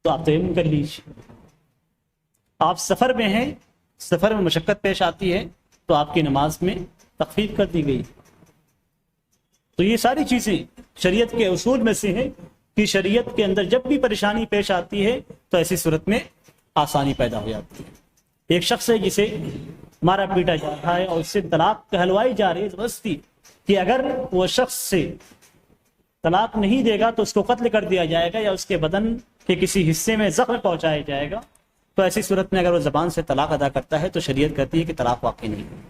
تو آپ تیمم کر لیجیے۔ آپ سفر میں ہیں، سفر میں مشقت پیش آتی ہے تو آپ کی نماز میں تخفیف کر دی گئی۔ تو یہ ساری چیزیں شریعت کے اصول میں سے ہیں کہ شریعت کے اندر جب بھی پریشانی پیش آتی ہے تو ایسی صورت میں آسانی پیدا ہو جاتی ہے۔ ایک شخص ہے جسے مارا پیٹا جا رہا ہے اور اس سے طلاق کہلوائی جا رہی ہے زبردستی کہ اگر وہ شخص سے طلاق نہیں دے گا تو اس کو قتل کر دیا جائے گا یا اس کے بدن کے کسی حصے میں زخم پہنچایا جائے گا، تو ایسی صورت میں اگر وہ زبان سے طلاق ادا کرتا ہے تو شریعت کہتی ہے کہ طلاق واقع نہیں ہے۔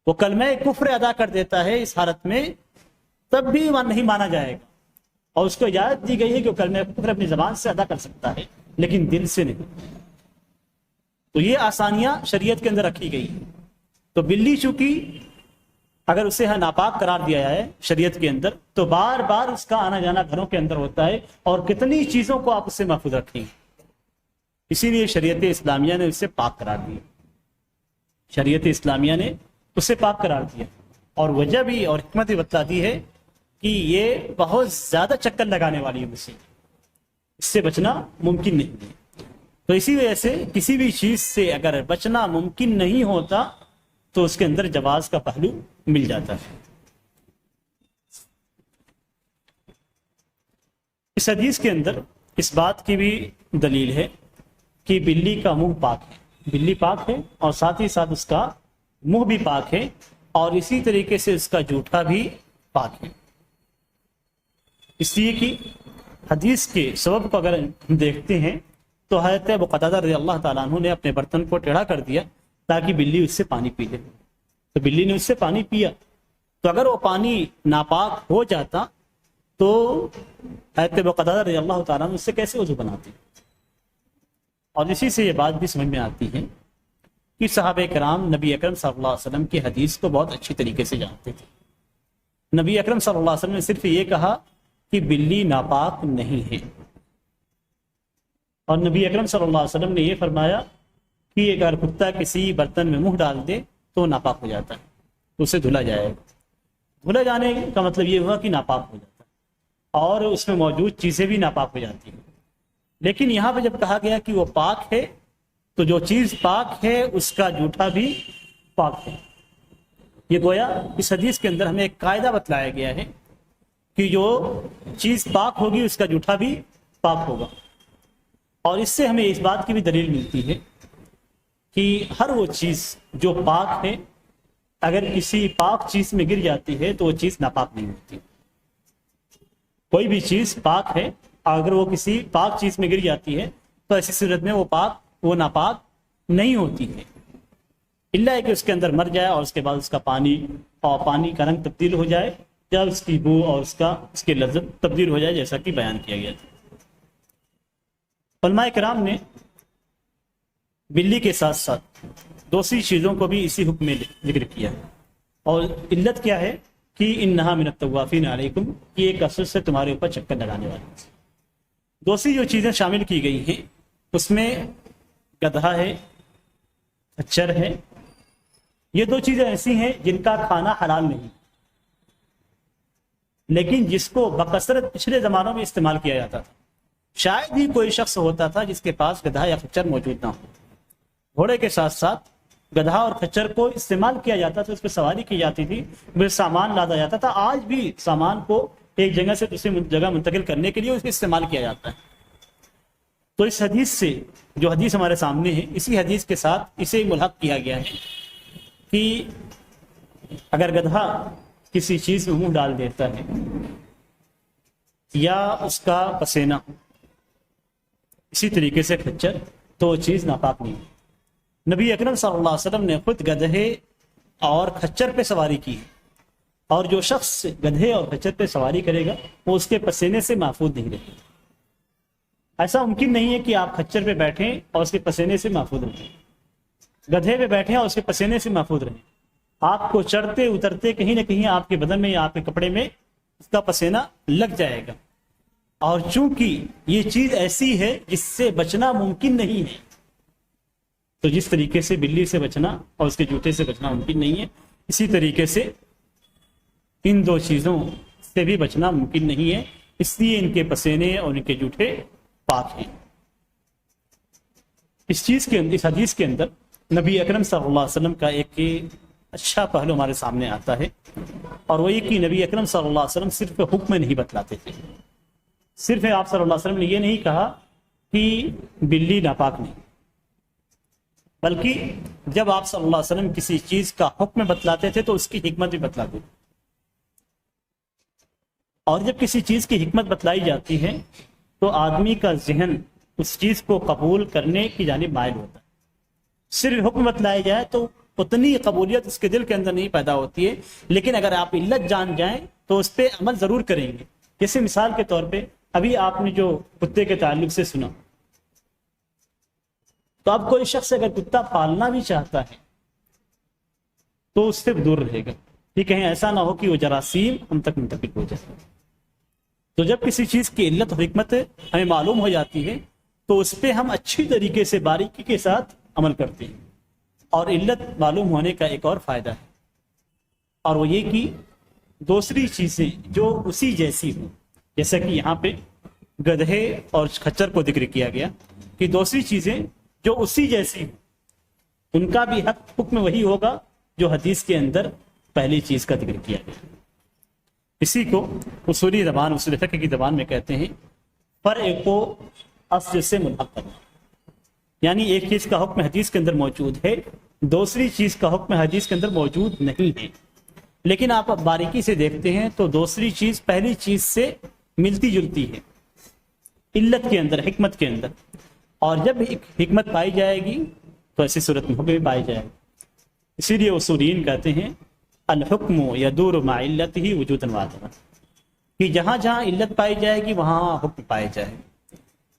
وہ کلمہ کفر ادا کر دیتا ہے اس حالت میں، تب بھی نہیں مانا جائے گا، اور اس کو اجازت دی گئی ہے کہ وہ کلمہ کفر اپنی زبان سے ادا کر سکتا ہے لیکن دل سے نہیں۔ تو یہ آسانیاں شریعت کے اندر رکھی گئی ہیں۔ تو بلی چونکہ اگر اسے ناپاک قرار دیا جائے شریعت کے اندر تو بار بار اس کا آنا جانا گھروں کے اندر ہوتا ہے، اور کتنی چیزوں کو آپ اس سے محفوظ رکھیں، اسی لیے شریعت اسلامیہ نے اسے پاک قرار دیا، شریعت اسلامیہ نے اسے پاک قرار دیا، اور وجہ بھی اور حکمت بھی بتلا دی ہے کہ یہ بہت زیادہ چکر لگانے والی مشین، اس سے بچنا ممکن نہیں ہے۔ تو اسی وجہ سے کسی بھی چیز سے اگر بچنا ممکن نہیں ہوتا تو اس کے اندر جواز کا پہلو مل جاتا ہے۔ اس حدیث کے اندر اس بات کی بھی دلیل ہے کہ بلی کا منہ پاک ہے، بلی پاک ہے اور ساتھ ہی ساتھ اس کا منہ بھی پاک ہے، اور اسی طریقے سے اس کا جوٹا بھی پاک ہے۔ اس لیے کہ حدیث کے سبب کو اگر ہم دیکھتے ہیں تو حضرت ابو قتادہ رضی اللہ تعالیٰ عنہ نے اپنے برتن کو ٹیڑھا کر دیا تاکہ بلی اس سے پانی پی لے، تو بلی نے اس سے پانی پیا، تو اگر وہ پانی ناپاک ہو جاتا تو حضرت ابو قتادہ رضی اللہ تعالیٰ عنہ اس سے کیسے وضو بناتے؟ اور اسی سے یہ بات بھی سمجھ میں آتی ہے کہ صحابہ کرام نبی اکرم صلی اللہ علیہ وسلم کی حدیث کو بہت اچھی طریقے سے جانتے تھے۔ نبی اکرم صلی اللہ علیہ وسلم نے صرف یہ کہا کہ بلی ناپاک نہیں ہے، اور نبی اکرم صلی اللہ علیہ وسلم نے یہ فرمایا کہ اگر کتا کسی برتن میں منہ ڈال دے تو ناپاک ہو جاتا ہے، تو اسے دھلا جائے گا۔ دھلا جانے کا مطلب یہ ہوا کہ ناپاک ہو جاتا ہے اور اس میں موجود چیزیں بھی ناپاک ہو جاتی ہیں۔ لیکن یہاں پہ جب کہا گیا کہ وہ پاک ہے تو جو چیز پاک ہے اس کا جوٹا بھی پاک ہے۔ یہ گویا اس حدیث کے اندر ہمیں ایک قاعدہ بتلایا گیا ہے کہ جو چیز پاک ہوگی اس کا جوٹا بھی پاک ہوگا، اور اس سے ہمیں اس بات کی بھی دلیل ملتی ہے کہ ہر وہ چیز جو پاک ہے اگر کسی پاک چیز میں گر جاتی ہے تو وہ چیز ناپاک نہیں ہوتی۔ کوئی بھی چیز پاک ہے اگر وہ کسی پاک چیز میں گر جاتی ہے تو ایسی صورت میں وہ ناپاک نہیں ہوتی ہے، الا ہے کہ اس کے اندر مر جائے اور اس کے بعد اس کا پانی کا رنگ تبدیل ہو جائے یا اس کی بو اور اس کی لذت تبدیل ہو جائے، جیسا کہ بیان کیا گیا تھا۔ علماء کرام نے بلی کے ساتھ ساتھ دوسری چیزوں کو بھی اسی حکم میں ذکر کیا ہے، اور علت کیا ہے کہ انہا من الطوافین علیکم، کہ ایک اصل سے تمہارے اوپر چکر لگانے والی۔ دوسری جو چیزیں شامل کی گئی ہیں اس میں گدھا ہے، خچر ہے، یہ دو چیزیں ایسی ہیں جن کا کھانا حلال نہیں، لیکن جس کو بکثرت پچھلے زمانوں میں استعمال کیا جاتا تھا۔ شاید ہی کوئی شخص ہوتا تھا جس کے پاس گدھا یا خچر موجود نہ ہو۔ گھوڑے کے ساتھ ساتھ گدھا اور خچر کو استعمال کیا جاتا تھا، اس پہ سواری کی جاتی تھی، پھر سامان لادا جاتا تھا۔ آج بھی سامان کو ایک جگہ سے دوسری جگہ منتقل کرنے کے لیے اس کا استعمال کیا جاتا ہے۔ تو اس حدیث سے جو حدیث ہمارے سامنے ہے، اسی حدیث کے ساتھ اسے ملحق کیا گیا ہے کہ اگر گدھا کسی چیز میں منہ ڈال دیتا ہے یا اس کا پسینہ، اسی طریقے سے خچر، تو وہ چیز ناپاک نہیں ہے۔ نبی اکرم صلی اللہ علیہ وسلم نے خود گدھے اور خچر پہ سواری کی، اور جو شخص گدھے اور خچر پہ سواری کرے گا وہ اس کے پسینے سے محفوظ نہیں رہے گا۔ ایسا ممکن نہیں ہے کہ آپ خچر پہ بیٹھیں اور اس کے پسینے سے محفوظ رہیں، گدھے پہ بیٹھیں اور اس کے پسینے سے محفوظ رہیں۔ آپ کو چڑھتے اترتے کہیں نہ کہیں آپ کے بدن میں یا آپ کے کپڑے میں اس کا پسینہ لگ جائے گا، اور چونکہ یہ چیز ایسی ہے جس سے بچنا ممکن نہیں ہے، تو جس طریقے سے بلی سے بچنا اور اس کے جوتے سے بچنا ممکن نہیں ہے، اسی طریقے سے ان دو چیزوں سے بھی بچنا ممکن نہیں ہے، اس لیے ان کے پسینے اور ان کے جوتے پاک ہیں۔ اس حدیث کے اندر نبی اکرم صلی اللہ علیہ وسلم کا ایک اچھا پہلو ہمارے سامنے آتا ہے، اور وہ یہ کہ نبی اکرم صلی اللہ علیہ وسلم صرف حکم نہیں بتلاتے تھے۔ صرف آپ صلی اللہ علیہ وسلم نے یہ نہیں کہا کہ بلی ناپاک نہیں، بلکہ جب آپ صلی اللہ علیہ وسلم کسی چیز کا حکم بتلاتے تھے تو اس کی حکمت بھی بتلاتے تھے، اور جب کسی چیز کی حکمت بتلائی جاتی ہے تو آدمی کا ذہن اس چیز کو قبول کرنے کی جانب مائل ہوتا ہے۔ صرف حکم بتلایا جائے تو اتنی قبولیت اس کے دل کے اندر نہیں پیدا ہوتی ہے، لیکن اگر آپ علت جان جائیں تو اس پہ عمل ضرور کریں گے۔ جیسے مثال کے طور پہ ابھی آپ نے جو کتے کے تعلق سے سنا، تو اب کوئی شخص اگر کتا پالنا بھی چاہتا ہے تو اس سے دور رہے گا کہ کہیں ایسا نہ ہو کہ وہ جراثیم ہم تک منتقل ہو جائے۔ تو جب کسی چیز کی علت اور حکمت ہمیں معلوم ہو جاتی ہے تو اس پہ ہم اچھی طریقے سے باریکی کے ساتھ عمل کرتے ہیں، اور علت معلوم ہونے کا ایک اور فائدہ ہے، اور وہ یہ کہ دوسری چیزیں جو اسی جیسی ہوں، جیسا کہ یہاں پہ گدھے اور خچر کو ذکر کیا گیا کہ دوسری چیزیں جو اسی جیسی ہوں ان کا بھی حکم وہی ہوگا جو حدیث کے اندر پہلی چیز کا ذکر کیا گیا۔ اسی کو اصولی زبان، اصول فقہ کی زبان میں کہتے ہیں فرع کو اصل سے ملحق کرنا، یعنی ایک چیز کا حکم حدیث کے اندر موجود ہے، دوسری چیز کا حکم حدیث کے اندر موجود نہیں ہے، لیکن آپ اب باریکی سے دیکھتے ہیں تو دوسری چیز پہلی چیز سے ملتی جلتی ہے علت کے اندر، حکمت کے اندر، اور جب حکمت پائی جائے گی تو ایسی صورت میں حکم بھی پائی جائے گا۔ اسی لیے اصولین کہتے ہیں الحکم یدور مع علتہ وجودا وعدما، کہ جہاں جہاں علت پائی جائے گی وہاں حکم پائے جائے گا،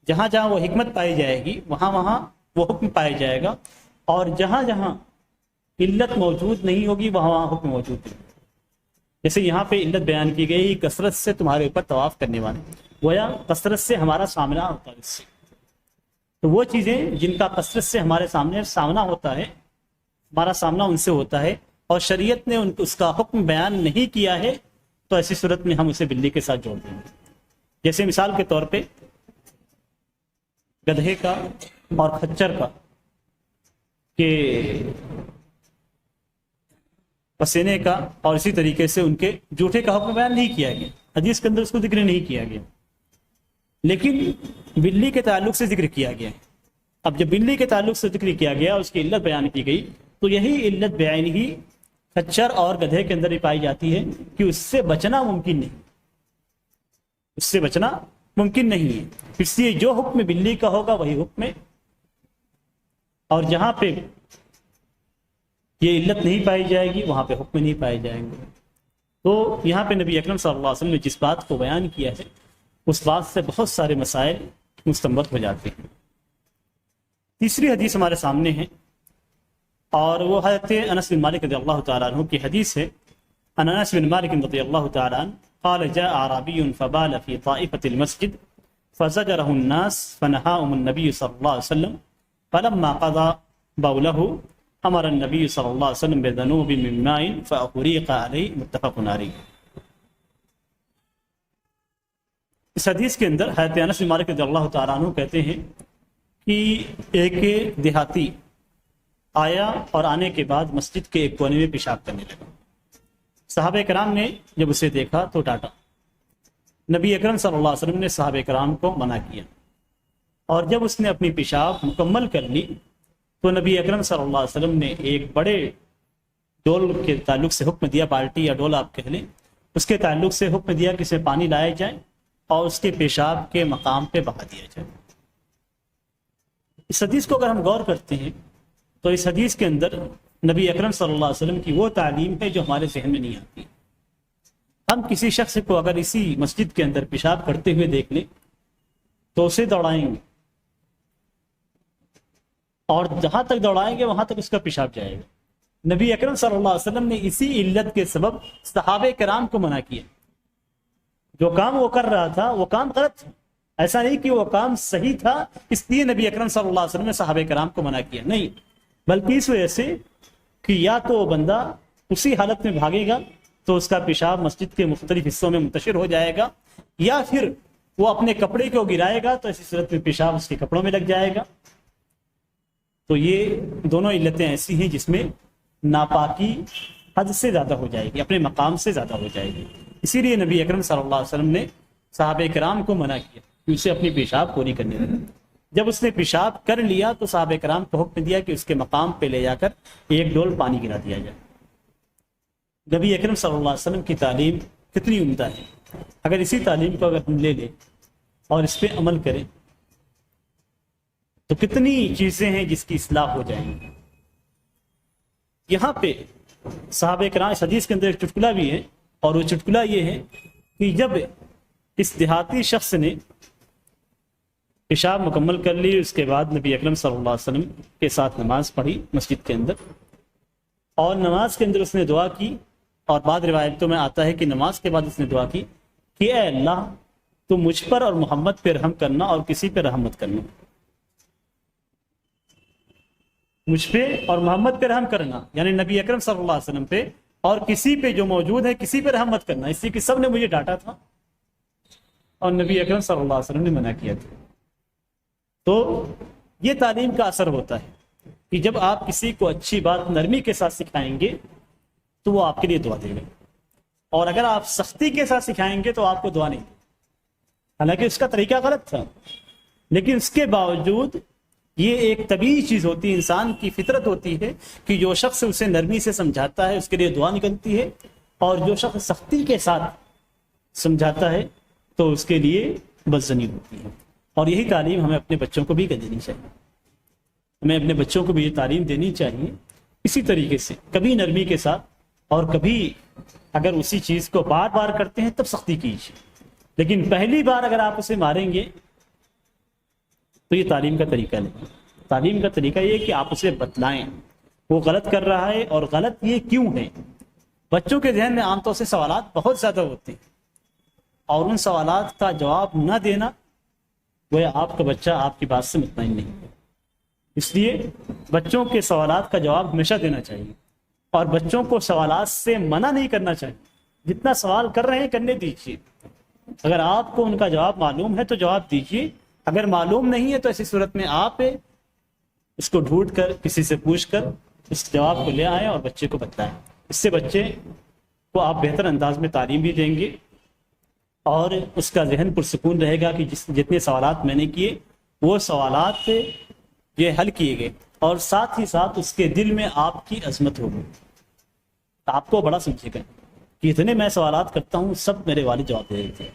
جہاں جہاں وہ حکمت پائی جائے گی وہاں وہاں وہ حکم پائے جائے گا، اور جہاں جہاں علت موجود نہیں ہوگی وہاں وہاں حکم موجود نہیں۔ جیسے یہاں پہ علت بیان کی گئی کثرت سے تمہارے اوپر طواف کرنے والے، گویا کثرت سے ہمارا سامنا ہوتا ہے اس سے، تو وہ چیزیں جن کا کثرت سے ہمارے سامنے سامنا ہوتا ہے، ہمارا سامنا ان سے ہوتا ہے اور شریعت نے اس کا حکم بیان نہیں کیا ہے، تو ایسی صورت میں ہم اسے بلی کے ساتھ جوڑ دیں گے۔ جیسے مثال کے طور پہ گدھے کا اور خچر کا کہ پسینے کا اور اسی طریقے سے ان کے جوٹے کا حکم بیان نہیں کیا گیا، حدیث کے اندر اس کو ذکر نہیں کیا گیا، لیکن بلی کے تعلق سے ذکر کیا گیا۔ اب جب بلی کے تعلق سے ذکر کیا گیا، اس کی علت بیان کی گئی، تو یہی علت بیان ہی خچر اور گدھے کے اندر بھی پائی جاتی ہے کہ اس سے بچنا ممکن نہیں، اس سے بچنا ممکن نہیں ہے، اس لیے جو حکم بلی کا ہوگا وہی حکم ہے، اور جہاں پہ یہ علت نہیں پائی جائے گی وہاں پہ حکم نہیں پائے جائیں گے۔ تو یہاں پہ نبی اکرم صلی اللہ علیہ وسلم نے جس بات کو بیان کیا ہے اس بات سے بہت سارے مسائل مستنبط ہو جاتے ہیں۔ تیسری حدیث ہمارے سامنے ہے، اور وہ حضرت انس بن مالک رضی اللہ تعالیٰ عنہ کی حدیث ہے۔ عن انس بن مالک رضی اللہ تعالیٰ عنہ قال جاء اعرابی فبال في طائفة المسجد فزجره الناس فنهاهم النبي صلی اللہ علیہ وسلم فلما قضى بوله امر النبي صلی اللہ علیہ وسلم بذنوب من ماء فأحريق عليه متفق علیہ۔ اس حدیث کے اندر حضرت انس بن مالک رضی اللہ تعالیٰ عنہ کہتے ہیں کہ ایک دیہاتی آیا اور آنے کے بعد مسجد کے ایک کونے میں پیشاب کرنے لگا۔ صحابہ کرام نے جب اسے دیکھا تو ڈانٹا، نبی اکرم صلی اللہ علیہ وسلم نے صحابہ کرام کو منع کیا، اور جب اس نے اپنی پیشاب مکمل کر لی تو نبی اکرم صلی اللہ علیہ وسلم نے ایک بڑے ڈول کے تعلق سے حکم دیا، بالٹی یا ڈول آپ کہہ لیں، اس کے تعلق سے حکم دیا کہ اسے پانی لایا جائے اور اس کے پیشاب کے مقام پہ بہا دیا جائے۔ اس حدیث کو اگر ہم غور کرتے ہیں تو اس حدیث کے اندر نبی اکرم صلی اللہ علیہ وسلم کی وہ تعلیم ہے جو ہمارے ذہن میں نہیں آتی۔ ہم کسی شخص کو اگر اسی مسجد کے اندر پیشاب کرتے ہوئے دیکھ لیں تو اسے دوڑائیں گے، اور جہاں تک دوڑائیں گے وہاں تک اس کا پیشاب جائے گا۔ نبی اکرم صلی اللہ علیہ وسلم نے اسی علت کے سبب صحابہ کرام کو منع کیا۔ جو کام وہ کر رہا تھا وہ کام غلط تھا، ایسا نہیں کہ وہ کام صحیح تھا اس لیے نبی اکرم صلی اللہ علیہ وسلم نے صحابہ کرام کو منع کیا، نہیں، بلکہ اس وجہ سے کہ یا تو وہ بندہ اسی حالت میں بھاگے گا تو اس کا پیشاب مسجد کے مختلف حصوں میں منتشر ہو جائے گا، یا پھر وہ اپنے کپڑے کو گرائے گا تو ایسی صورت میں پیشاب اس کے کپڑوں میں لگ جائے گا۔ تو یہ دونوں علتیں ایسی ہیں جس میں ناپاکی حد سے زیادہ ہو جائے گی، اپنے مقام سے زیادہ ہو جائے گی، اسی لیے نبی اکرم صلی اللہ علیہ وسلم نے صحابہ کرام کو منع کیا کہ اسے اپنی پیشاب پوری کرنے لگا۔ جب اس نے پیشاب کر لیا تو صحابہ کرام کو حکم دیا کہ اس کے مقام پہ لے جا کر ایک ڈول پانی گرا دیا جائے۔ نبی اکرم صلی اللہ علیہ وسلم کی تعلیم کتنی عمدہ ہے، اگر اسی تعلیم کو اگر ہم لے لیں اور اس پہ عمل کریں تو کتنی چیزیں ہیں جس کی اصلاح ہو جائیں گی۔ یہاں پہ صحابہ کرام اس حدیث کے اندر ایک چٹکلا بھی ہے، اور وہ چٹکلا یہ ہے کہ جب اس دیہاتی شخص نے پیشاب مکمل کر لی، اس کے بعد نبی اکرم صلی اللہ علیہ وسلم کے ساتھ نماز پڑھی مسجد کے اندر، اور نماز کے اندر اس نے دعا کی، اور بعض روایتوں میں آتا ہے کہ نماز کے بعد اس نے دعا کی کہ اے اللہ تو مجھ پر اور محمد پہ رحم کرنا اور کسی پہ رحم مت کرنا، مجھ پہ اور محمد پہ رحم کرنا، یعنی نبی اکرم صلی اللہ علیہ وسلم پہ اور کسی پہ جو موجود ہے کسی پہ رحم مت کرنا، اس لیے کہ سب نے مجھے ڈانٹا تھا اور نبی اکرم صلی اللہ علیہ وسلم نے منع کیا تھا۔ تو یہ تعلیم کا اثر ہوتا ہے کہ جب آپ کسی کو اچھی بات نرمی کے ساتھ سکھائیں گے تو وہ آپ کے لیے دعا دے گا، اور اگر آپ سختی کے ساتھ سکھائیں گے تو آپ کو دعا نہیں دے گا۔ حالانکہ اس کا طریقہ غلط تھا، لیکن اس کے باوجود یہ ایک طبیعی چیز ہوتی ہے، انسان کی فطرت ہوتی ہے کہ جو شخص اسے نرمی سے سمجھاتا ہے اس کے لیے دعا نکلتی ہے، اور جو شخص سختی کے ساتھ سمجھاتا ہے تو اس کے لیے بدظنی ہوتی ہے۔ اور یہی تعلیم ہمیں اپنے بچوں کو بھی دینی چاہیے، ہمیں اپنے بچوں کو بھی یہ تعلیم دینی چاہیے اسی طریقے سے، کبھی نرمی کے ساتھ، اور کبھی اگر اسی چیز کو بار بار کرتے ہیں تب سختی کیجیے، لیکن پہلی بار اگر آپ اسے ماریں گے تو یہ تعلیم کا طریقہ نہیں۔ تعلیم کا طریقہ یہ کہ آپ اسے بتلائیں وہ غلط کر رہا ہے اور غلط یہ کیوں ہے۔ بچوں کے ذہن میں عام طور سے سوالات بہت زیادہ ہوتے ہیں، اور ان سوالات کا جواب نہ دینا وہ آپ کا بچہ آپ کی بات سے مطمئن نہیں ہے۔ اس لیے بچوں کے سوالات کا جواب ہمیشہ دینا چاہیے، اور بچوں کو سوالات سے منع نہیں کرنا چاہیے۔ جتنا سوال کر رہے ہیں کرنے دیجیے، اگر آپ کو ان کا جواب معلوم ہے تو جواب دیجیے، اگر معلوم نہیں ہے تو ایسی صورت میں آپ اس کو ڈھونڈ کر کسی سے پوچھ کر اس جواب کو لے آئیں اور بچے کو بتائیں۔ اس سے بچے کو آپ بہتر انداز میں تعلیم بھی دیں گے، اور اس کا ذہن پرسکون رہے گا کہ جتنے سوالات میں نے کیے وہ سوالات یہ حل کیے گئے، اور ساتھ ہی ساتھ اس کے دل میں آپ کی عظمت ہوگی، آپ کو بڑا سمجھے گا کہ اتنے میں سوالات کرتا ہوں سب میرے والد جواب دے رہے تھے،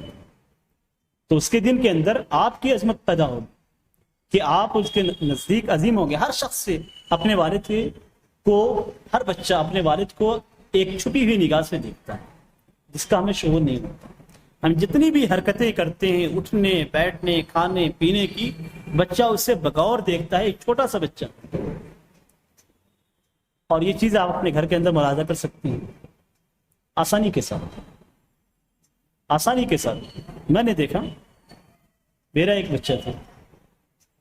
تو اس کے دل کے اندر آپ کی عظمت پیدا ہوگی کہ آپ اس کے نزدیک عظیم ہوں گے۔ ہر شخص سے اپنے والد کو، ہر بچہ اپنے والد کو ایک چھپی ہوئی نگاہ سے دیکھتا ہے جس کا ہمیں شعور نہیں ہوتا۔ ہم جتنی بھی حرکتیں کرتے ہیں، اٹھنے بیٹھنے کھانے پینے کی، بچہ اسے بغور دیکھتا ہے، ایک چھوٹا سا بچہ، اور یہ چیز آپ اپنے گھر کے اندر ملاحظہ کر سکتے ہیں آسانی کے ساتھ۔ آسانی کے ساتھ میں نے دیکھا، میرا ایک بچہ تھا،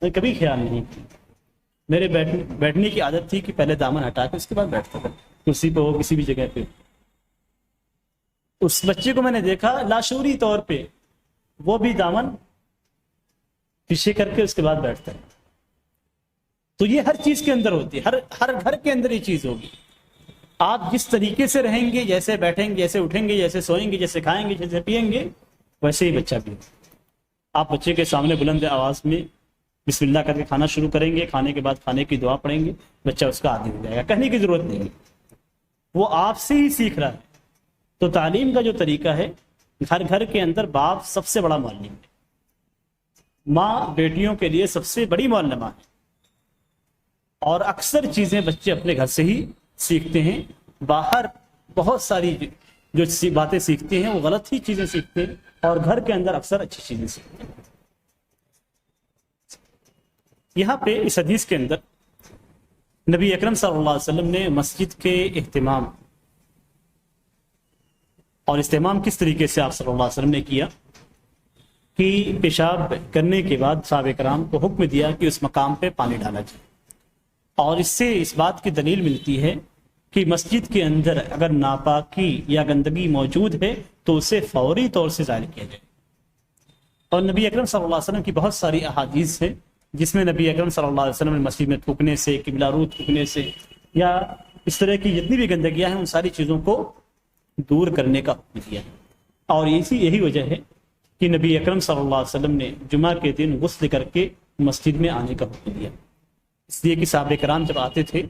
میں کبھی خیال نہیں کیا، میرے بیٹھنے کی عادت تھی کہ پہلے دامن ہٹا کے اس کے بعد بیٹھتا تھا، کرسی پہ ہو کسی بھی جگہ پہ۔ اس بچے کو میں نے دیکھا لاشعوری طور پہ وہ بھی دامن پیچھے کر کے اس کے بعد بیٹھتا ہے۔ تو یہ ہر چیز کے اندر ہوتی ہے، ہر گھر کے اندر یہ چیز ہوگی۔ آپ جس طریقے سے رہیں گے، جیسے بیٹھیں گے، جیسے اٹھیں گے، جیسے سوئیں گے، جیسے کھائیں گے، جیسے پیئیں گے، ویسے ہی بچہ بھی۔ آپ بچے کے سامنے بلند آواز میں بسم اللہ کر کے کھانا شروع کریں گے، کھانے کے بعد کھانے کی دعا پڑھیں گے، بچہ اس کا عادی ہو جائے گا، کہنے کی ضرورت نہیں ہے، وہ آپ سے ہی سیکھ رہا ہے۔ تو تعلیم کا جو طریقہ ہے، ہر گھر کے اندر باپ سب سے بڑا معلم ہے، ماں بیٹیوں کے لیے سب سے بڑی معلمہ ہے، اور اکثر چیزیں بچے اپنے گھر سے ہی سیکھتے ہیں، باہر بہت ساری جو باتیں سیکھتے ہیں وہ غلط ہی چیزیں سیکھتے ہیں، اور گھر کے اندر اکثر اچھی چیزیں سیکھتے ہیں۔ یہاں پہ اس حدیث کے اندر نبی اکرم صلی اللہ علیہ وسلم نے مسجد کے اہتمام اور استعمام کس طریقے سے آپ صلی اللہ علیہ وسلم نے کیا کہ پیشاب کرنے کے بعد صحابہ کرام کو حکم دیا کہ اس مقام پہ پانی ڈالا جائے، اور اس سے اس بات کی دلیل ملتی ہے کہ مسجد کے اندر اگر ناپاکی یا گندگی موجود ہے تو اسے فوری طور سے ظاہر کیا جائے۔ اور نبی اکرم صلی اللہ علیہ وسلم کی بہت ساری احادیث ہیں جس میں نبی اکرم صلی اللہ علیہ وسلم نے مسجد میں تھوکنے سے، قبلہ رو تھوکنے سے، یا اس طرح کی جتنی بھی گندگیاں ہیں ان ساری چیزوں کو دور کرنے کا حکم دیا، اور یہی وجہ ہے کہ نبی اکرم صلی اللہ علیہ وسلم نے جمعہ کے دن غسل کر کے مسجد میں آنے کا حکم دیا، اس لیے کہ صحابہ کرام جب آتے تھے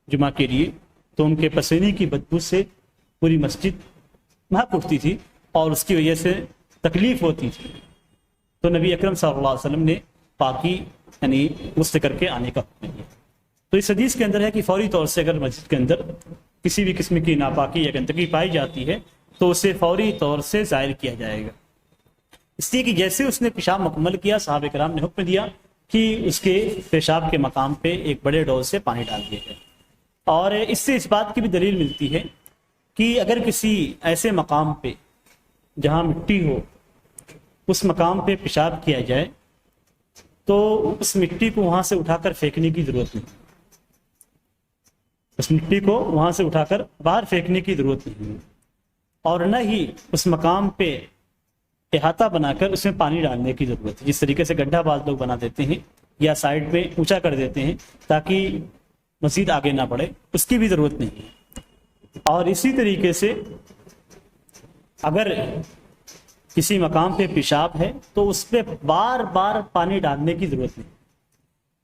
جمعہ کے لیے تو ان کے پسینے کی بدبو سے پوری مسجد مہک اٹھتی تھی، اور اس کی وجہ سے تکلیف ہوتی تھی، تو نبی اکرم صلی اللہ علیہ وسلم نے پاکی یعنی غسل کر کے آنے کا حکم دیا۔ تو اس حدیث کے اندر ہے کہ فوری طور سے اگر مسجد کے اندر کسی بھی قسم کی ناپاکی یا گندگی پائی جاتی ہے تو اسے فوری طور سے ظاہر کیا جائے گا، اس لیے کہ جیسے اس نے پیشاب مکمل کیا صحابہ کرام نے حکم دیا کہ اس کے پیشاب کے مقام پہ ایک بڑے ڈول سے پانی ڈال دیا جائے۔ اور اس سے اس بات کی بھی دلیل ملتی ہے کہ اگر کسی ایسے مقام پہ جہاں مٹی ہو اس مقام پہ پیشاب کیا جائے تو اس مٹی کو وہاں سے اٹھا کر پھینکنے کی ضرورت نہیں، اس مٹی کو وہاں سے اٹھا کر باہر پھینکنے کی ضرورت نہیں ہے، اور نہ ہی اس مقام پہ احاطہ بنا کر اس میں پانی ڈالنے کی ضرورت ہے، جس طریقے سے گڈھا بعض لوگ بنا دیتے ہیں یا سائڈ پہ اونچا کر دیتے ہیں تاکہ مزید آگے نہ بڑھے، اس کی بھی ضرورت نہیں ہے۔ اور اسی طریقے سے اگر کسی مقام پہ پیشاب ہے تو اس پہ بار بار پانی ڈالنے کی ضرورت نہیں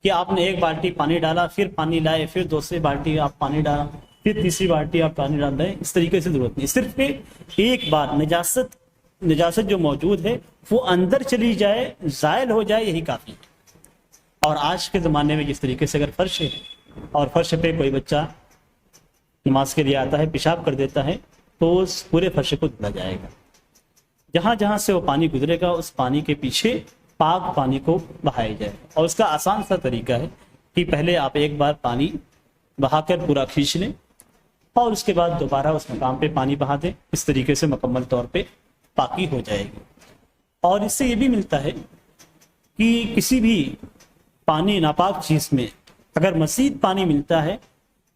کہ آپ نے ایک بالٹی پانی ڈالا، پھر پانی لائے، پھر دوسری بالٹی آپ پانی ڈالا، پھر تیسری بالٹی آپ پانی ڈال رہے ہیں، اس طریقے سے ضرورت نہیں، صرف کہ ایک بار نجاست جو موجود ہے وہ اندر چلی جائے، زائل ہو جائے، یہی کافی ہے۔ اور آج کے زمانے میں جس طریقے سے اگر فرش ہے اور فرش پہ کوئی بچہ نماز کے لیے آتا ہے، پیشاب کر دیتا ہے، تو اس پورے فرش کو دھلا جائے گا، جہاں جہاں سے وہ پانی گزرے گا اس پانی کے پیچھے پاک پانی کو بہایا جائے۔ اور اس کا آسان سا طریقہ ہے کہ پہلے آپ ایک بار پانی بہا کر پورا کھینچ لیں اور اس کے بعد دوبارہ اس مقام پہ پانی بہا دیں، اس طریقے سے مکمل طور پہ پاکی ہو جائے گی۔ اور اس سے یہ بھی ملتا ہے کہ کسی بھی پانی ناپاک چیز میں اگر مزید پانی ملتا ہے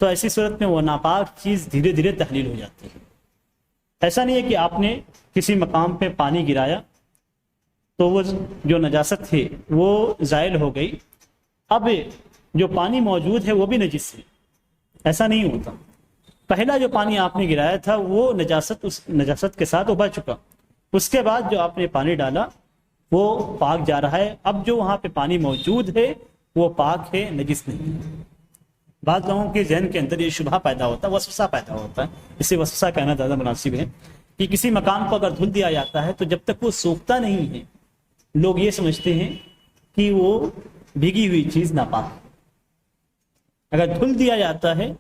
تو ایسی صورت میں وہ ناپاک چیز دھیرے دھیرے تحلیل ہو جاتی ہے۔ ایسا نہیں ہے کہ آپ نے کسی مقام پہ پانی گرایا تو وہ جو نجاست ہے وہ زائل ہو گئی، اب جو پانی موجود ہے وہ بھی نجس ہے، ایسا نہیں ہوتا۔ پہلا جو پانی آپ نے گرایا تھا وہ اس نجاست کے ساتھ ابل چکا، اس کے بعد جو آپ نے پانی ڈالا وہ پاک جا رہا ہے، اب جو وہاں پہ پانی موجود ہے وہ پاک ہے، نجس نہیں۔ بعض لوگوں کے ذہن کے اندر یہ شبہ پیدا ہوتا ہے، وسوسہ پیدا ہوتا ہے، اسے وسوسہ کہنا زیادہ مناسب ہے، کہ کسی مکان کو اگر دھل دیا جاتا ہے تو جب تک وہ سوکھتا نہیں ہے لوگ یہ سمجھتے ہیں کہ وہ بھیگی ہوئی چیز ناپاک ہے۔ اگر دھل دیا جاتا ہے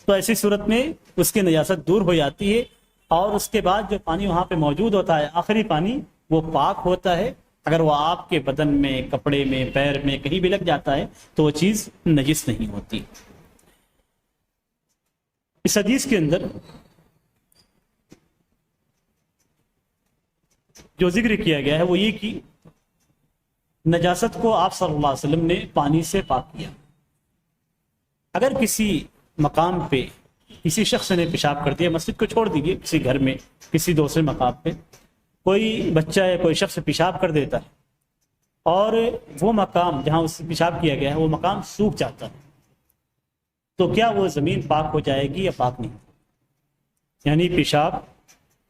تو ایسی صورت میں اس کی نجاست دور ہو جاتی ہے، اور اس کے بعد جو پانی وہاں پہ موجود ہوتا ہے آخری پانی وہ پاک ہوتا ہے۔ اگر وہ آپ کے بدن میں، کپڑے میں، پیر میں کہیں بھی لگ جاتا ہے تو وہ چیز نجس نہیں ہوتی۔ اس حدیث کے اندر جو ذکر کیا گیا ہے وہ یہ کہ نجاست کو آپ صلی اللہ علیہ وسلم نے پانی سے پاک کیا۔ اگر کسی مقام پہ کسی شخص نے پیشاب کر دیا، مسجد کو چھوڑ دیجیے، کسی گھر میں کسی دوسرے مقام پہ کوئی بچہ یا کوئی شخص پیشاب کر دیتا ہے اور وہ مقام جہاں اس سے پیشاب کیا گیا ہے وہ مقام سوکھ جاتا ہے، تو کیا وہ زمین پاک ہو جائے گی یا پاک نہیں؟ یعنی پیشاب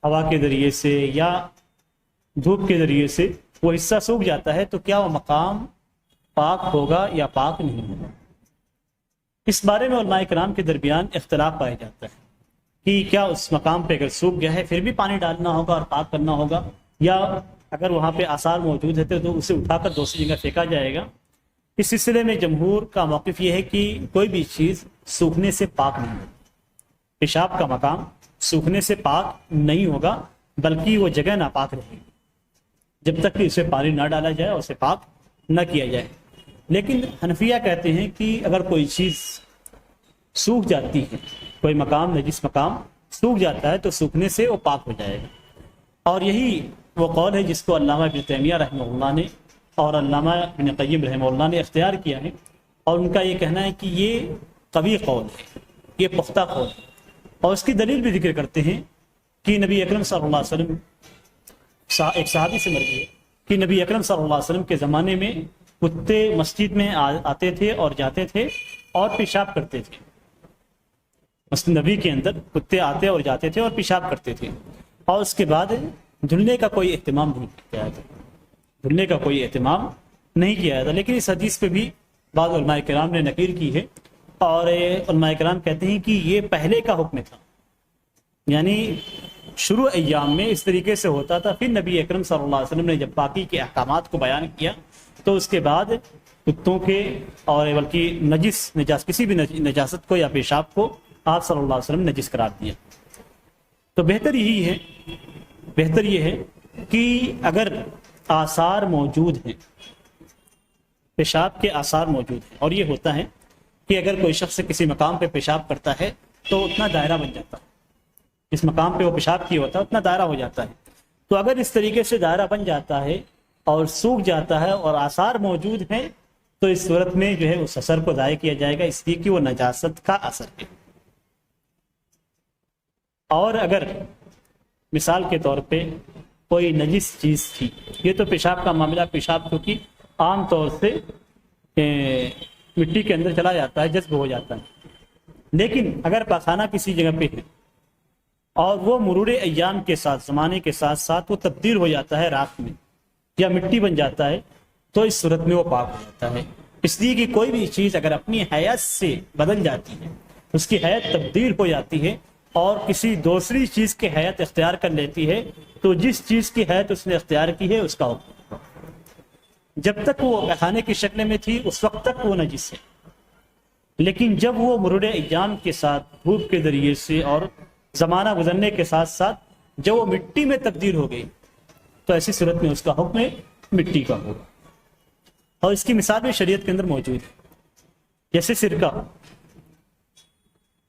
ہوا کے ذریعے سے یا دھوپ کے ذریعے سے وہ حصہ سوکھ جاتا ہے تو کیا وہ مقام پاک ہوگا یا پاک نہیں ہوگا؟ اس بارے میں علماء کرام کے درمیان اختلاف پایا جاتا ہے کہ کیا اس مقام پہ اگر سوکھ گیا ہے پھر بھی پانی ڈالنا ہوگا اور پاک کرنا ہوگا، یا اگر وہاں پہ آثار موجود ہے تو اسے اٹھا کر دوسری جگہ پھینکا جائے گا۔ اس سلسلے میں جمہور کا موقف یہ ہے کہ کوئی بھی چیز سوکھنے سے پاک نہیں ہوگی، پیشاب کا مقام سوکھنے سے پاک نہیں ہوگا بلکہ وہ جگہ ناپاک رہے گی جب تک کہ اسے پانی نہ ڈالا جائے اور اسے پاک نہ کیا جائے۔ لیکن حنفیہ کہتے ہیں کہ اگر کوئی چیز سوکھ جاتی ہے، کوئی مقام نجس مقام سوکھ جاتا ہے تو سوکھنے سے وہ پاک ہو جائے گا، اور یہی وہ قول ہے جس کو علامہ ابن تیمیہ رحمہ اللہ نے اور علامہ ابن قیم رحمہ اللہ نے اختیار کیا ہے، اور ان کا یہ کہنا ہے کہ یہ قوی قول ہے، یہ پختہ قول ہے، اور اس کی دلیل بھی ذکر کرتے ہیں کہ نبی اکرم صلی اللہ علیہ وسلم، ایک صحابی سے مروی ہے کہ نبی اکرم صلی اللہ علیہ وسلم کے زمانے میں کتے مسجد میں آتے تھے اور جاتے تھے اور پیشاب کرتے تھے۔ مسجد نبی کے اندر کتے آتے اور جاتے تھے اور پیشاب کرتے تھے، اور اس کے بعد دھلنے کا کوئی اہتمام نہیں کیا جاتا، دھلنے کا کوئی اہتمام نہیں کیا جاتا۔ لیکن اس حدیث پہ بھی بعض علماء کرام نے نقیر کی ہے، اور علماء کرام کہتے ہیں کہ یہ پہلے کا حکم تھا، یعنی شروع ایام میں اس طریقے سے ہوتا تھا، پھر نبی اکرم صلی اللہ علیہ وسلم نے جب پاکی کے احکامات کو بیان کیا تو اس کے بعد کتوں کے اور بلکہ نجاس کسی بھی نجاست کو یا پیشاب کو آپ صلی اللہ علیہ وسلم نے نجس قرار دیا۔ تو بہتر یہ ہے کہ اگر آثار موجود ہیں، پیشاب کے آثار موجود ہیں، اور یہ ہوتا ہے کہ اگر کوئی شخص کسی مقام پہ پیشاب کرتا ہے تو اتنا دائرہ بن جاتا ہے، جس مقام پہ وہ پیشاب کیا ہوتا ہے اتنا دائرہ ہو جاتا ہے، تو اگر اس طریقے سے دائرہ بن جاتا ہے اور سوکھ جاتا ہے اور آثار موجود ہیں تو اس صورت میں جو ہے اس اثر کو ضائع کیا جائے گا، اس لیے کہ وہ نجاست کا اثر ہے، اور اگر مثال کے طور پہ کوئی نجس چیز تھی، یہ تو پیشاب کا معاملہ، پیشاب کیونکہ عام طور سے مٹی کے اندر چلا جاتا ہے، جذب ہو جاتا ہے، لیکن اگر پاخانہ کسی جگہ پہ ہے اور وہ مرور ایام کے ساتھ، زمانے کے ساتھ ساتھ وہ تبدیل ہو جاتا ہے راکھ میں یا مٹی بن جاتا ہے، تو اس صورت میں وہ پاک ہو جاتا ہے۔ اس لیے کہ کوئی بھی چیز اگر اپنی حیت سے بدل جاتی ہے، اس کی حیت تبدیل ہو جاتی ہے اور کسی دوسری چیز کی حیت اختیار کر لیتی ہے، تو جس چیز کی حیت اس نے اختیار کی ہے اس کا حکم، جب تک وہ کھانے کی شکل میں تھی اس وقت تک وہ نجس ہے، لیکن جب وہ مرور ایام کے ساتھ دھوپ کے ذریعے سے اور زمانہ گزرنے کے ساتھ ساتھ جب وہ مٹی میں تبدیل ہو گئی، تو ایسی صورت میں اس کا حکم مٹی کا ہوگا۔ اور اس کی مثال بھی شریعت کے اندر موجود ہے، جیسے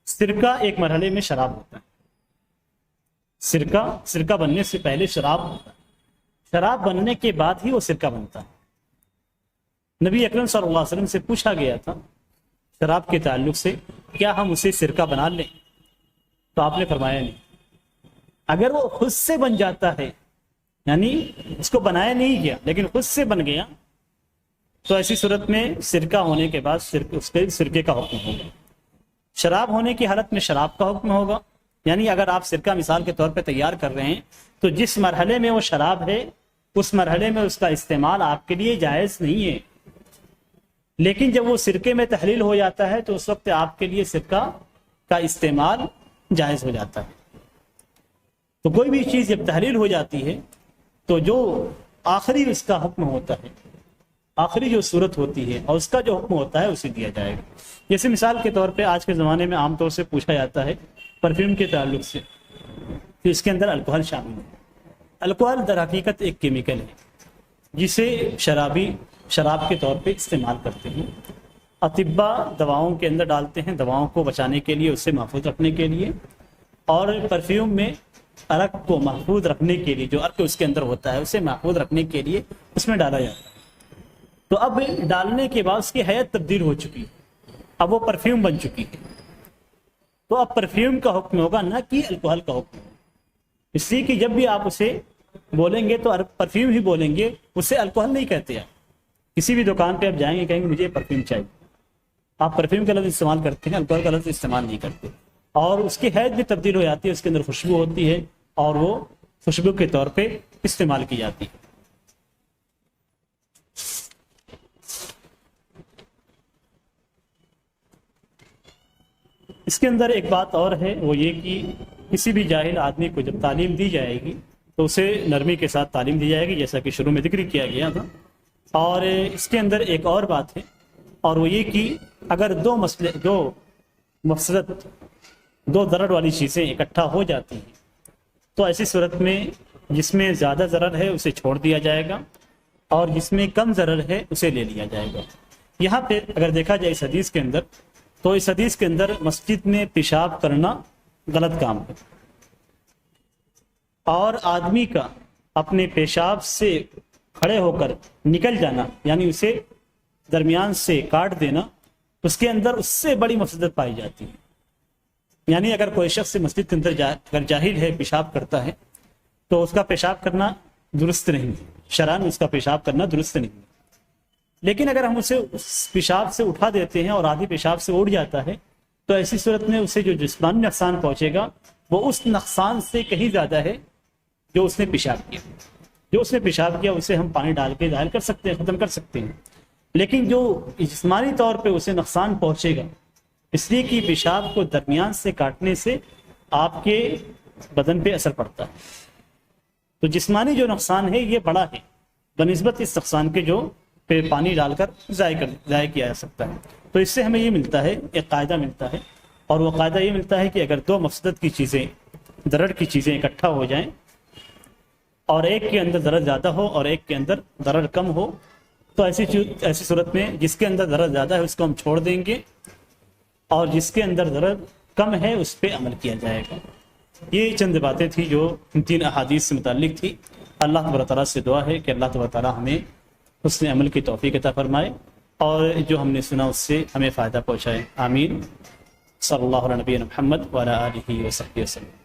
سرکہ ایک مرحلے میں شراب ہوتا ہے، سرکہ بننے سے پہلے شراب ہوتا ہے، شراب بننے کے بعد ہی وہ سرکہ بنتا ہے۔ نبی اکرم صلی اللہ علیہ وسلم سے پوچھا گیا تھا شراب کے تعلق سے، کیا ہم اسے سرکہ بنا لیں؟ تو آپ نے فرمایا نہیں۔ اگر وہ خود سے بن جاتا ہے، یعنی اس کو بنایا نہیں گیا لیکن خود سے بن گیا، تو ایسی صورت میں سرکہ ہونے کے بعد اس کے سرکے کا حکم ہوگا۔ شراب ہونے کی حالت میں شراب کا حکم ہوگا، یعنی اگر آپ سرکہ مثال کے طور پہ تیار کر رہے ہیں تو جس مرحلے میں وہ شراب ہے اس مرحلے میں اس کا استعمال آپ کے لیے جائز نہیں ہے، لیکن جب وہ سرکے میں تحلیل ہو جاتا ہے تو اس وقت آپ کے لیے سرکہ کا استعمال جائز ہو جاتا ہے۔ تو کوئی بھی چیز جب تحلیل ہو جاتی ہے تو جو آخری اس کا حکم ہوتا ہے، آخری جو صورت ہوتی ہے اور اس کا جو حکم ہوتا ہے اسے دیا جائے گا۔ جیسے مثال کے طور پہ آج کے زمانے میں عام طور سے پوچھا جاتا ہے پرفیوم کے تعلق سے کہ اس کے اندر الکوہل شامل ہے۔ الکوہل در حقیقت ایک کیمیکل ہے جسے شرابی شراب کے طور پہ استعمال کرتے ہیں، اطباء دواؤں کے اندر ڈالتے ہیں دواؤں کو بچانے کے لیے، اسے محفوظ رکھنے کے لیے، اور پرفیوم میں عرق کو محفوظ رکھنے کے لیے، جو عرق اس کے اندر ہوتا ہے اسے محفوظ رکھنے کے لیے اس میں ڈالا جاتا ہے۔ تو اب ڈالنے کے بعد اس کی حیت تبدیل ہو چکی ہے، اب وہ پرفیوم بن چکی ہے، تو اب پرفیوم کا حکم ہوگا نہ کہ الکوہل کا حکم، اس لیے کہ جب بھی آپ اسے بولیں گے تو پرفیوم ہی بولیں گے، اسے الکوہل نہیں کہتے ہیں۔ کسی بھی دکان پہ آپ جائیں گے کہیں گے مجھے پرفیوم چاہیے، آپ پرفیوم کا لفظ استعمال کرتے ہیں، الکوہل کا لفظ استعمال نہیں کرتے، اور اس کی حیت بھی تبدیل ہو جاتی ہے، اس کے اندر خوشبو ہوتی ہے اور وہ خوشبو کے طور پہ استعمال کی جاتی ہے۔ اس کے اندر ایک بات اور ہے، وہ یہ کہ کسی بھی جاہل آدمی کو جب تعلیم دی جائے گی تو اسے نرمی کے ساتھ تعلیم دی جائے گی، جیسا کہ شروع میں ذکر کیا گیا تھا۔ اور اس کے اندر ایک اور بات ہے، اور وہ یہ کہ اگر دو مفسدت، دو ضرر والی چیزیں اکٹھا ہو جاتی ہیں تو ایسی صورت میں جس میں زیادہ ضرر ہے اسے چھوڑ دیا جائے گا اور جس میں کم ضرر ہے اسے لے لیا جائے گا۔ یہاں پہ اگر دیکھا جائے اس حدیث کے اندر، تو اس حدیث کے اندر مسجد میں پیشاب کرنا غلط کام ہے، اور آدمی کا اپنے پیشاب سے کھڑے ہو کر نکل جانا، یعنی اسے درمیان سے کاٹ دینا، اس کے اندر اس سے بڑی مفسدت پائی جاتی ہے۔ یعنی اگر کوئی شخص مسجد کے اندر اگر جاہل ہے، پیشاب کرتا ہے، تو اس کا پیشاب کرنا درست نہیں، شرعاً اس کا پیشاب کرنا درست نہیں، لیکن اگر ہم اسے اس پیشاب سے اٹھا دیتے ہیں اور آدھی پیشاب سے اڑ جاتا ہے تو ایسی صورت میں اسے جو جسمانی نقصان پہنچے گا وہ اس نقصان سے کہیں زیادہ ہے جو اس نے پیشاب کیا۔ جو اس نے پیشاب کیا اسے ہم پانی ڈال کے ظاہر کر سکتے ہیں، ختم کر سکتے ہیں، لیکن جو جسمانی طور پہ اسے نقصان پہنچے گا، اس لیے کہ پیشاب کو درمیان سے کاٹنے سے آپ کے بدن پہ اثر پڑتا ہے، تو جسمانی جو نقصان ہے یہ بڑا ہے بنسبت اس نقصان کے جو پہ پانی ڈال کر ضائع کیا جا سکتا ہے۔ تو اس سے ہمیں یہ ملتا ہے، ایک قاعدہ ملتا ہے، اور وہ قاعدہ یہ ملتا ہے کہ اگر دو مفسدت کی چیزیں، ضرر کی چیزیں اکٹھا ہو جائیں اور ایک کے اندر ضرر زیادہ ہو اور ایک کے اندر ضرر کم ہو، تو ایسی صورت میں جس کے اندر ضرر زیادہ ہے اس کو ہم چھوڑ دیں گے اور جس کے اندر ضرر کم ہے اس پہ عمل کیا جائے گا۔ یہ چند باتیں تھیں جو ان تین احادیث سے متعلق تھی۔ اللہ تبارک تعالیٰ سے دعا ہے کہ اللہ تبارک تعالیٰ ہمیں حسن عمل کی توفیق عطا فرمائے اور جو ہم نے سنا اس سے ہمیں فائدہ پہنچائے۔ آمین۔ صلی اللہ علیہ نبی محمد وعلی آلہ وصحبہ وسلم۔